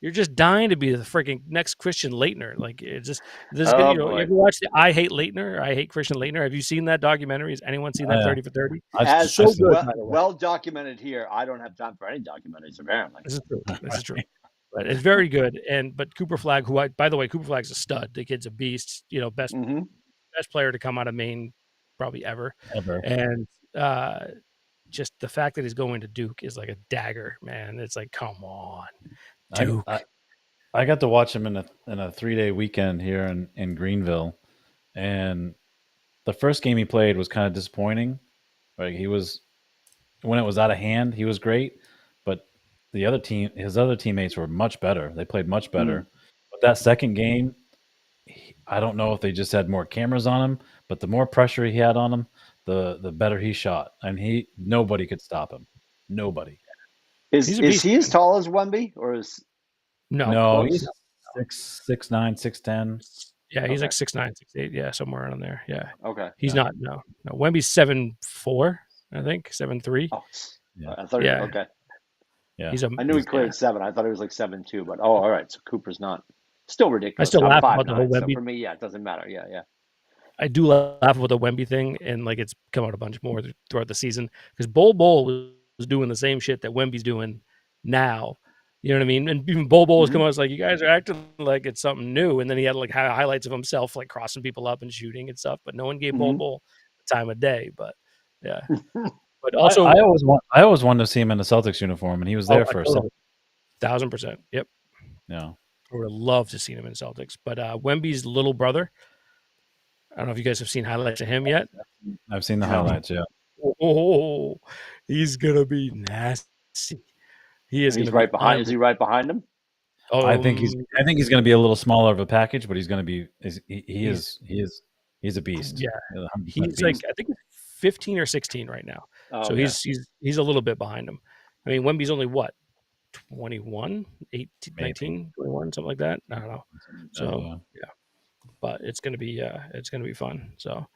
you're just dying to be the freaking next Christian Leitner. Like it's just this. Oh You boy. ever watch the I Hate Leitner? I Hate Christian Leitner. Have you seen that documentary? Has anyone seen that 30 for 30? As So good, by the way. well documented here. I don't have time for any documentaries, apparently. This is true. This is true. But it's very good. But Cooper Flagg, by the way, Cooper Flagg's a stud. The kid's a beast. Best player to come out of Maine probably ever. And just the fact that he's going to Duke is like a dagger, man. It's like, come on, Duke. I got to watch him in a 3-day weekend here in Greenville, and the first game he played was kind of disappointing. Like when it was out of hand, he was great, but his other teammates were much better. They played much better. But that second game, I don't know if they just had more cameras on him, but the more pressure he had on him, the better he shot, and nobody could stop him. Nobody. Is he as tall as Wemby, or is no? He's 6'9", 6'10". Yeah, he's like 6'9", 6'8". Yeah, somewhere around there. Yeah. Okay. He's not. No. Wemby's 7'4", I think 7'3". Oh, yeah. I thought. Yeah. Okay. Yeah. I knew he cleared 7. I thought he was like 7'2", but all right. So Cooper's not. Still ridiculous. I still laugh about 5'9", the whole Wemby. So for me, yeah, it doesn't matter. Yeah. I do laugh about the Wemby thing, and like it's come out a bunch more throughout the season because Bol was doing the same shit that Wemby's doing now. You know what I mean? And even Bol was coming out, was like, you guys are acting like it's something new. And then he had like highlights of himself like crossing people up and shooting and stuff, but no one gave Bol the time of day. But yeah. But also I always wanted to see him in a Celtics uniform, and he was there for 1,000%. Yep. Yeah. I would have loved to see him in Celtics. But Wemby's little brother, I don't know if you guys have seen highlights of him yet. I've seen the highlights, yeah. Oh, he's gonna be nasty. He is. He's right behind. Is he right behind him? I think he's going to be a little smaller of a package, but he's going to be. He's a beast. Yeah, he's like I think 15 or 16 right now. Oh, so he's a little bit behind him. I mean, Wemby's only what 21, 18, 19, 21, something like that. I don't know. So yeah, but it's gonna be fun. So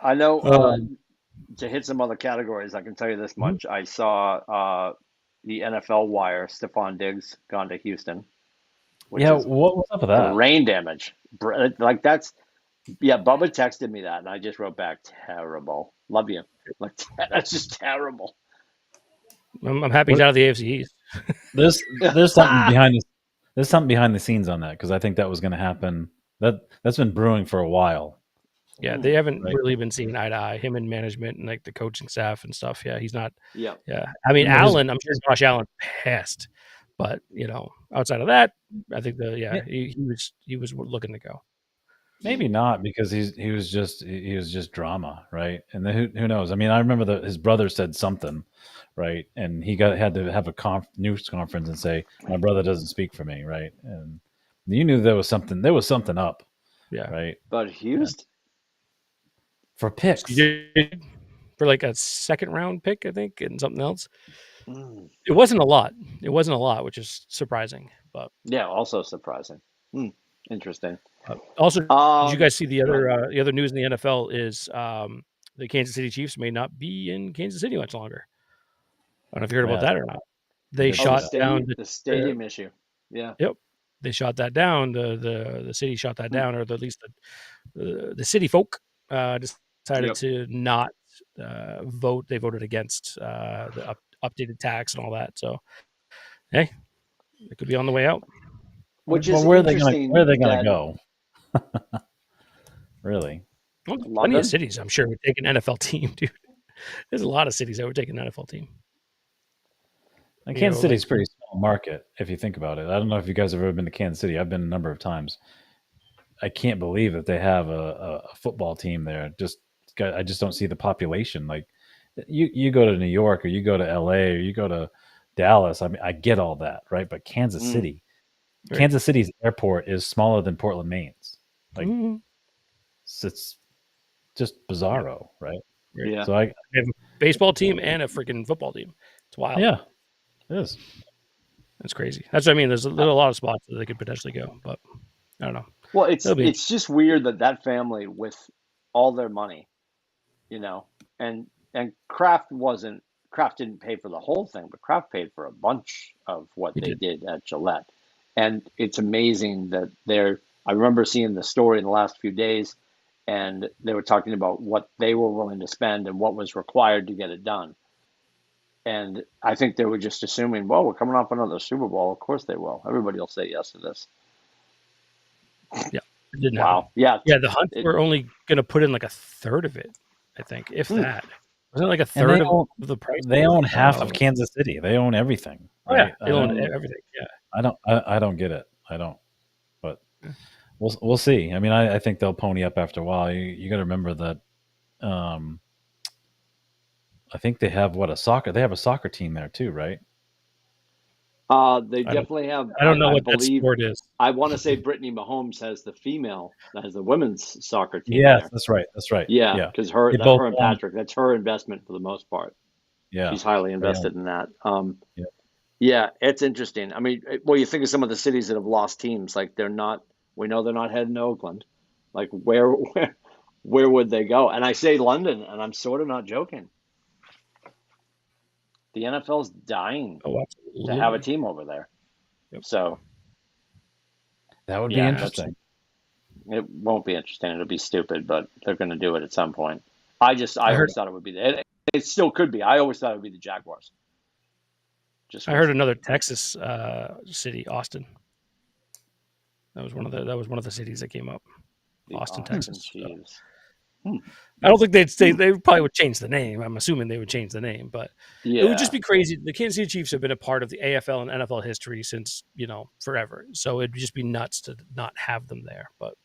I know to hit some other categories. I can tell you this much: I saw the NFL wire, Stephon Diggs gone to Houston. What was up with that? Rain damage. Like that's, Bubba texted me that, and I just wrote back, terrible. Love you. Like, that's just terrible. I'm happy he's out of the AFC East. There's something behind the scenes on that, because I think that was going to happen. That's been brewing for a while. Yeah, they haven't really been seeing eye to eye, him and management and like the coaching staff and stuff. Yeah, he's not. Yeah. I mean, Allen, I'm sure Josh Allen passed, but outside of that, I think he was looking to go. Maybe not, because he was just drama, right? And then who knows? I mean, I remember his brother said something, right? And he had to have a news conference and say, "My brother doesn't speak for me," right? And you knew there was something up, right? But Houston. For picks. For like a second round pick, I think, and something else. It wasn't a lot. Which is surprising. But also surprising. Interesting. Also, did you guys see the other news in the NFL is the Kansas City Chiefs may not be in Kansas City much longer. I don't know if you heard about that or not. They shot down the stadium issue. Yeah. Yep. They shot that down. The city shot that down, or at least the city folk decided to not vote. They voted against the updated tax and all that. So, hey, it could be on the way out. Which is where are they going to go? Really? Well, plenty of cities, I'm sure, would take an NFL team, dude. There's a lot of cities that would take an NFL team. And Kansas City's a pretty small market, if you think about it. I don't know if you guys have ever been to Kansas City. I've been a number of times. I can't believe that they have a football team there. I just don't see the population. Like you go to New York, or you go to LA, or you go to Dallas. I mean, I get all that, right? But Kansas City. Right. Kansas City's airport is smaller than Portland, Maine's. Like it's just bizarro, right? Yeah. So I have a baseball team and a freaking football team. It's wild. Yeah, it is. That's crazy. That's what I mean. There's a lot of spots that they could potentially go, but I don't know. Well, it's just weird that family, with all their money, and Kraft wasn't Kraft didn't pay for the whole thing, but Kraft paid for a bunch of what We they did. did at Gillette. And it's amazing that I remember seeing the story in the last few days, and they were talking about what they were willing to spend and what was required to get it done. And I think they were just assuming, well, we're coming off another Super Bowl. Of course they will. Everybody will say yes to this. Yeah, it didn't happen. Wow. Yeah. Yeah, the Hunts were only going to put in like a third of it, I think, if that. Wasn't it like a And they third own, of the price? they own half of Kansas City. They own everything, Oh yeah, right? they own everything. Yeah. I don't get it. I don't. But we'll see. I mean, I think they'll pony up after a while. You got to remember that. I think they have they have a soccer team there too, right? They definitely have. I don't know what that believe, sport is. I want to say Brittany Mahomes has the women's soccer team. Yes, there. that's right. That's right. Yeah, because her and Patrick, that's her investment for the most part. Yeah, she's highly invested in that. Yeah. Yeah, it's interesting. I mean, well, you think of some of the cities that have lost teams, like we know they're not heading to Oakland. Like where would they go? And I say London, and I'm sort of not joking. The NFL's dying to have a team over there. Yep. So that would be interesting. It won't be interesting. It'll be stupid, but they're going to do it at some point. I always thought it would be it still could be. I always thought it would be the Jaguars. I heard another Texas city, Austin. That was one of the cities that came up. Austin, Texas. I don't think they'd say they probably would change the name. I'm assuming they would change the name, but it would just be crazy. The Kansas City Chiefs have been a part of the AFL and NFL history since forever. So it'd just be nuts to not have them there. But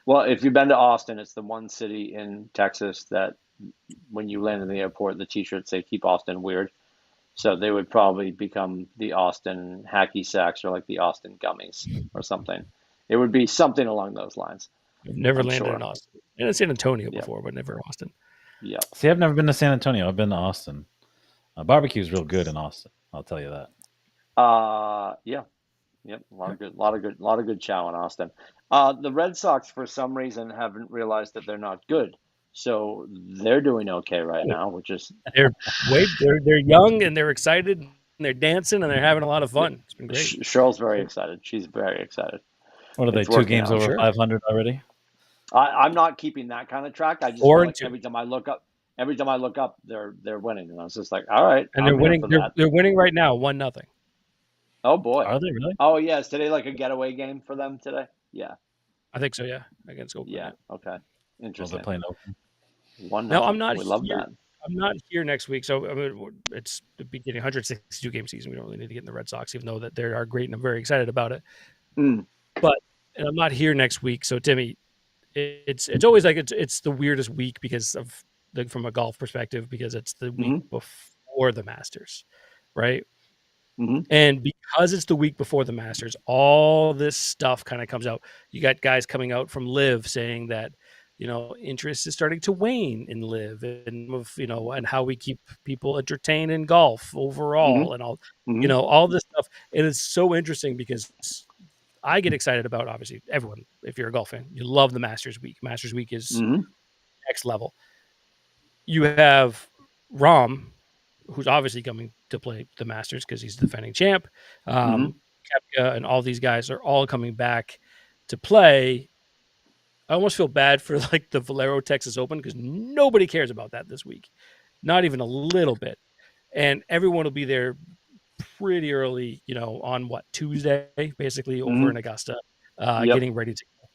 well, if you've been to Austin, it's the one city in Texas that when you land in the airport, the T-shirts say "Keep Austin Weird." So they would probably become the Austin Hacky Sacks or like the Austin Gummies or something. It would be something along those lines. I've never landed in Austin. Been in San Antonio before, but never Austin. Yeah. See, I've never been to San Antonio. I've been to Austin. Barbecue is real good in Austin. I'll tell you that. Yeah. Yep. A lot of good chow in Austin. The Red Sox, for some reason, haven't realized that they're not good. So they're doing okay right now, which is they're young and they're excited and they're dancing and they're having a lot of fun. It's been great. Cheryl's very excited. She's very excited. What are they? 2 games over 500 already? I'm not keeping that kind of track. I just feel like every time I look up, they're winning, and I was just like, all right. And they're winning. They're winning right now, 1-0. Oh boy, are they really? Oh yeah, is today like a getaway game for them today? Yeah, I think so. Yeah, against Oakland. Yeah. Okay. Interesting. They're playing Oakland. 1-0. No, I'm not. We love that. I'm not here next week, so I mean, it's the beginning 162 game season. We don't really need to get in the Red Sox, even though that they are great and I'm very excited about it. But and I'm not here next week, so Timmy, it's always like it's the weirdest week because of from a golf perspective because it's the week before the Masters, right? And because it's the week before the Masters, all this stuff kind of comes out. You got guys coming out from Live saying that interest is starting to wane in Live and and how we keep people entertained in golf overall and all all this stuff. And it's so interesting because I get excited about, obviously, everyone. If you're a golf fan, you love the Masters Week. Masters Week is next level. You have Rahm, who's obviously coming to play the Masters because he's the defending champ. Koepka and all these guys are all coming back to play. I almost feel bad for like the Valero Texas Open because nobody cares about that this week, not even a little bit. And everyone will be there pretty early, on Tuesday, basically over in Augusta, getting ready to go.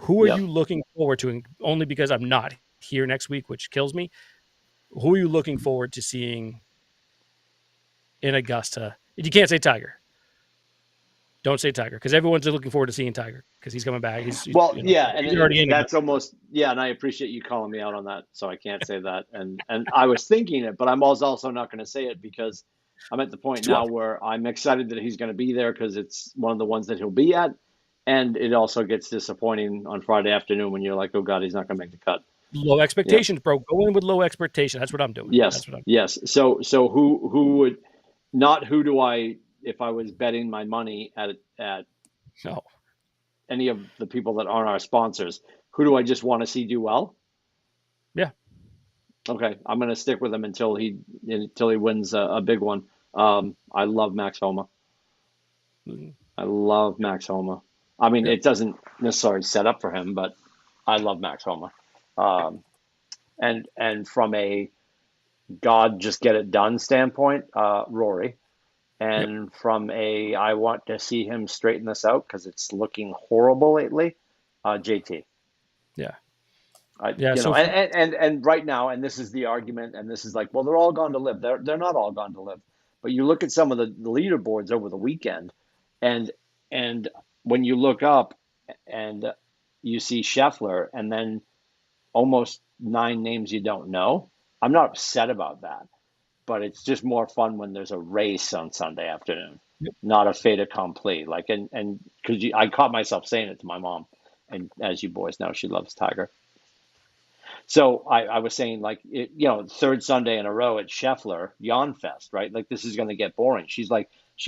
Who are you looking forward to? And only because I'm not here next week, which kills me. Who are you looking forward to seeing in Augusta? You can't say Tiger. Don't say Tiger because everyone's looking forward to seeing Tiger because he's coming back. He's and already that's almost and I appreciate you calling me out on that, so I can't say that. And I was thinking it, but I'm also not going to say it because I'm at the point now where I'm excited that he's going to be there because it's one of the ones that he'll be at, and it also gets disappointing on Friday afternoon when you're like, oh God, he's not going to make the cut. Low expectations, bro. Go in with low expectation. That's what I'm doing. Yes, yes. So who would not? Who do I? If I was betting my money at any of the people that aren't our sponsors, who do I just want to see do well? Yeah. Okay, I'm going to stick with him until he wins a big one. I love Max Homa. Mm, I love Max Homa. I mean, yep. it doesn't necessarily set up for him, but I love Max Homa. Um, and from a God just get it done standpoint, Rory. Yep. And from a I want to see him straighten this out because it's looking horrible lately, JT. Yeah. I, Yeah. you know, So and right now, and this is the argument, and this is like, well, they're all gone to live. They're not all gone to live, but you look at some of the leaderboards over the weekend, and and when you look up and you see Scheffler, and then almost 9 names you don't know. I'm not upset about that, but it's just more fun when there's a race on Sunday afternoon, yep. not a fait accompli. Like, and because I caught myself saying it to my mom, and as you boys know, she loves Tiger. So I was saying, like, third Sunday in a row at Scheffler, Yawn Fest, right? Like, this is going to get boring. She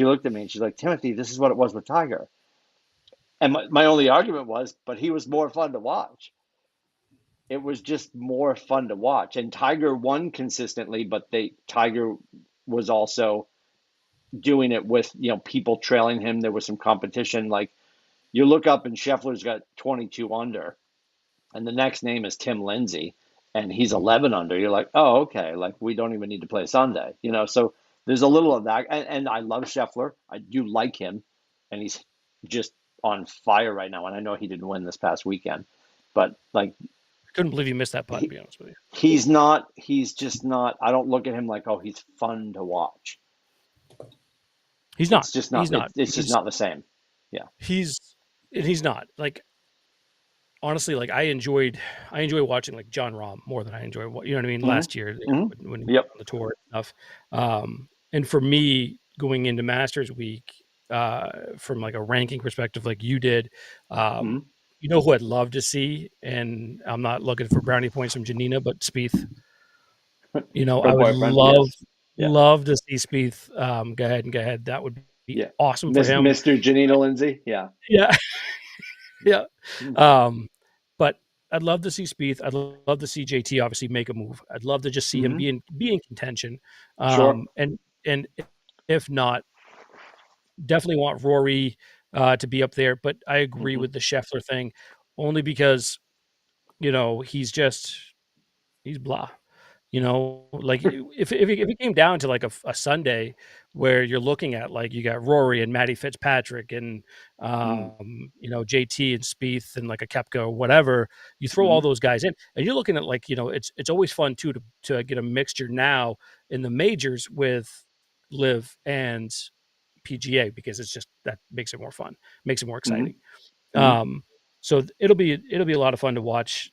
looked at me and she's like, Timothy, this is what it was with Tiger. And my only argument was, but he was more fun to watch. It was just more fun to watch. And Tiger won consistently, but Tiger was also doing it with, people trailing him. There was some competition. Like, you look up and Scheffler's got 22 under, and the next name is Tim Lindsay, and he's 11 under. You're like, oh, okay, like we don't even need to play Sunday, So there's a little of that, and I love Scheffler. I do like him, and he's just on fire right now. And I know he didn't win this past weekend, but like I couldn't believe you missed that putt, to he, be honest with you. he's not. He's just not. I don't look at him like, oh, he's fun to watch. He's not. It's just He's not. not. It's just not the same. Yeah. He's not. Like, honestly, like I enjoy watching like John Rahm more than I enjoy you know what I mean, Hmm. last year Hmm. when he was Yep. on the tour and stuff. And for me, going into Masters week, from like a ranking perspective, like you did, Hmm. you know who I'd love to see, and I'm not looking for brownie points from Janina, but Spieth. Her I would boyfriend. Yes. Yeah. love to see Spieth go ahead. That would be Yeah. awesome for him. Mr. Janina Lindsay. Yeah. Yeah. Yeah. Mhm. But I'd love to see Spieth. I'd love to see JT obviously make a move. I'd love to just see him Mhm. be in contention. Sure. And if not, definitely want Rory to be up there. But I agree Mhm. with the Scheffler thing, only because he's blah. Like if it came down to like a Sunday where you're looking at like you got Rory and Matty Fitzpatrick and Mm. JT and Spieth and like a Koepka or whatever, you throw all Mhm. those guys in, and you're looking at like it's always fun too to get a mixture now in the majors with Live and PGA because it's just that makes it more fun, makes it more Mhm. exciting. Mhm. Um, so it'll be a lot of fun to watch,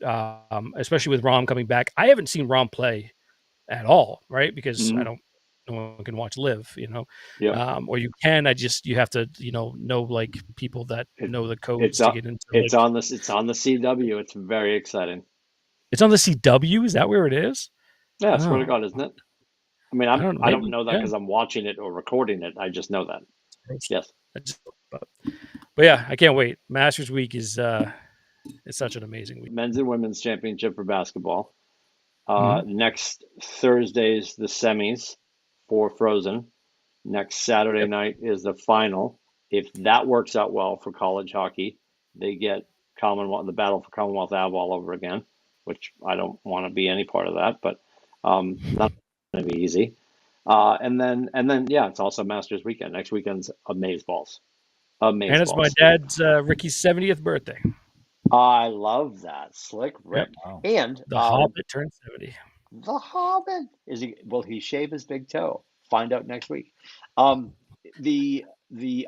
especially with Rom coming back. I haven't seen Rom play at all, right? Because I Mhm. don't, no one can watch Live, Yep. or you can. You have to, know like people that It know the it's codes to up. get into It's like. on this. It's on the CW. It's very exciting. It's on the CW. Is that where it is? Yeah, I swear to Oh, God, isn't it? I mean, I don't know. I don't Maybe, know that yeah. because I'm watching it or recording it. I just know that. Yes. I just, but yeah, I can't wait. Masters Week is it's such an amazing week. Men's and women's championship for basketball. Mhm. Next Thursday's the semis for Frozen. Next Saturday Yep. night is the final. If that works out well for college hockey, they get the battle for Commonwealth Ave all over again, which I don't want to be any part of that, but not going to be easy. And then, yeah, it's also Masters weekend. Next weekend's Amazeballs. And it's my Amazeballs. dad's Ricky's 70th birthday. I love that. Slick Yep. Rick. Wow. And The Hobbit turned 70. the Hobbit. Will he shave his big toe? Find out next week. Um, the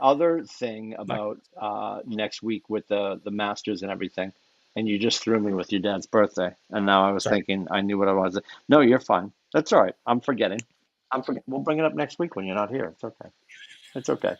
other thing Not about next week with the Masters and everything, and you just threw me with your dad's birthday, and now I was sorry. thinking I knew what I was. No, you're fine. That's all right. I'm forgetting. We'll bring it up next week when you're not here. It's okay. It's okay.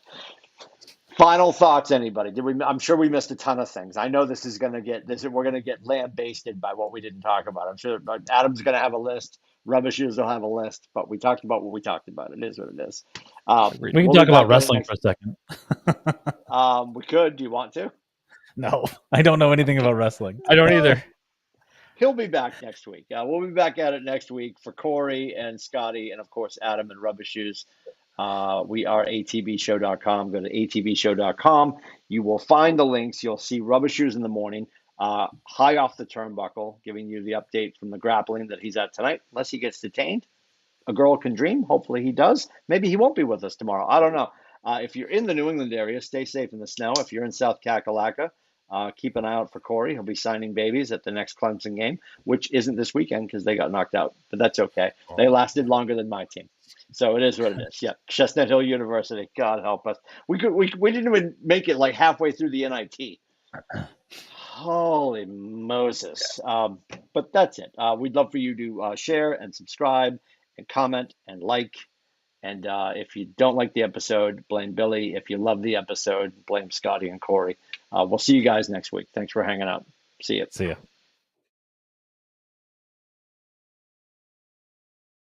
Final thoughts, anybody? I'm sure we missed a ton of things. I know this is going to get this. We're going to get lambasted by what we didn't talk about. I'm sure, but Adam's going to have a list. Rubbish Shoes will have a list. But we talked about what we talked about. It is what it is. Agreed. We can We'll be talk about back in wrestling next. for a second. We could. Do you want to? No, I don't know anything about wrestling. I don't Uh, either. He'll be back next week. We'll be back at it next week for Corey and Scotty and, of course, Adam and Rubber Shoes. We are atbshow.com. Go to atbshow.com. You will find the links. You'll see Rubber Shoes in the morning, high off the turnbuckle, giving you the update from the grappling that he's at tonight, unless he gets detained. A girl can dream. Hopefully he does. Maybe he won't be with us tomorrow. I don't know. If you're in the New England area, stay safe in the snow. If you're in South Kakalaka, keep an eye out for Corey. He'll be signing babies at the next Clemson game, which isn't this weekend because they got knocked out. But that's okay. They lasted longer than my team. So it is what it is. Yeah, Chestnut Hill University. God help us. We didn't even make it like halfway through the NIT. Holy Moses. But that's it. We'd love for you to share and subscribe and comment and like. And if you don't like the episode, blame Billy. If you love the episode, blame Scotty and Corey. We'll see you guys next week. Thanks for hanging out. See you. See ya.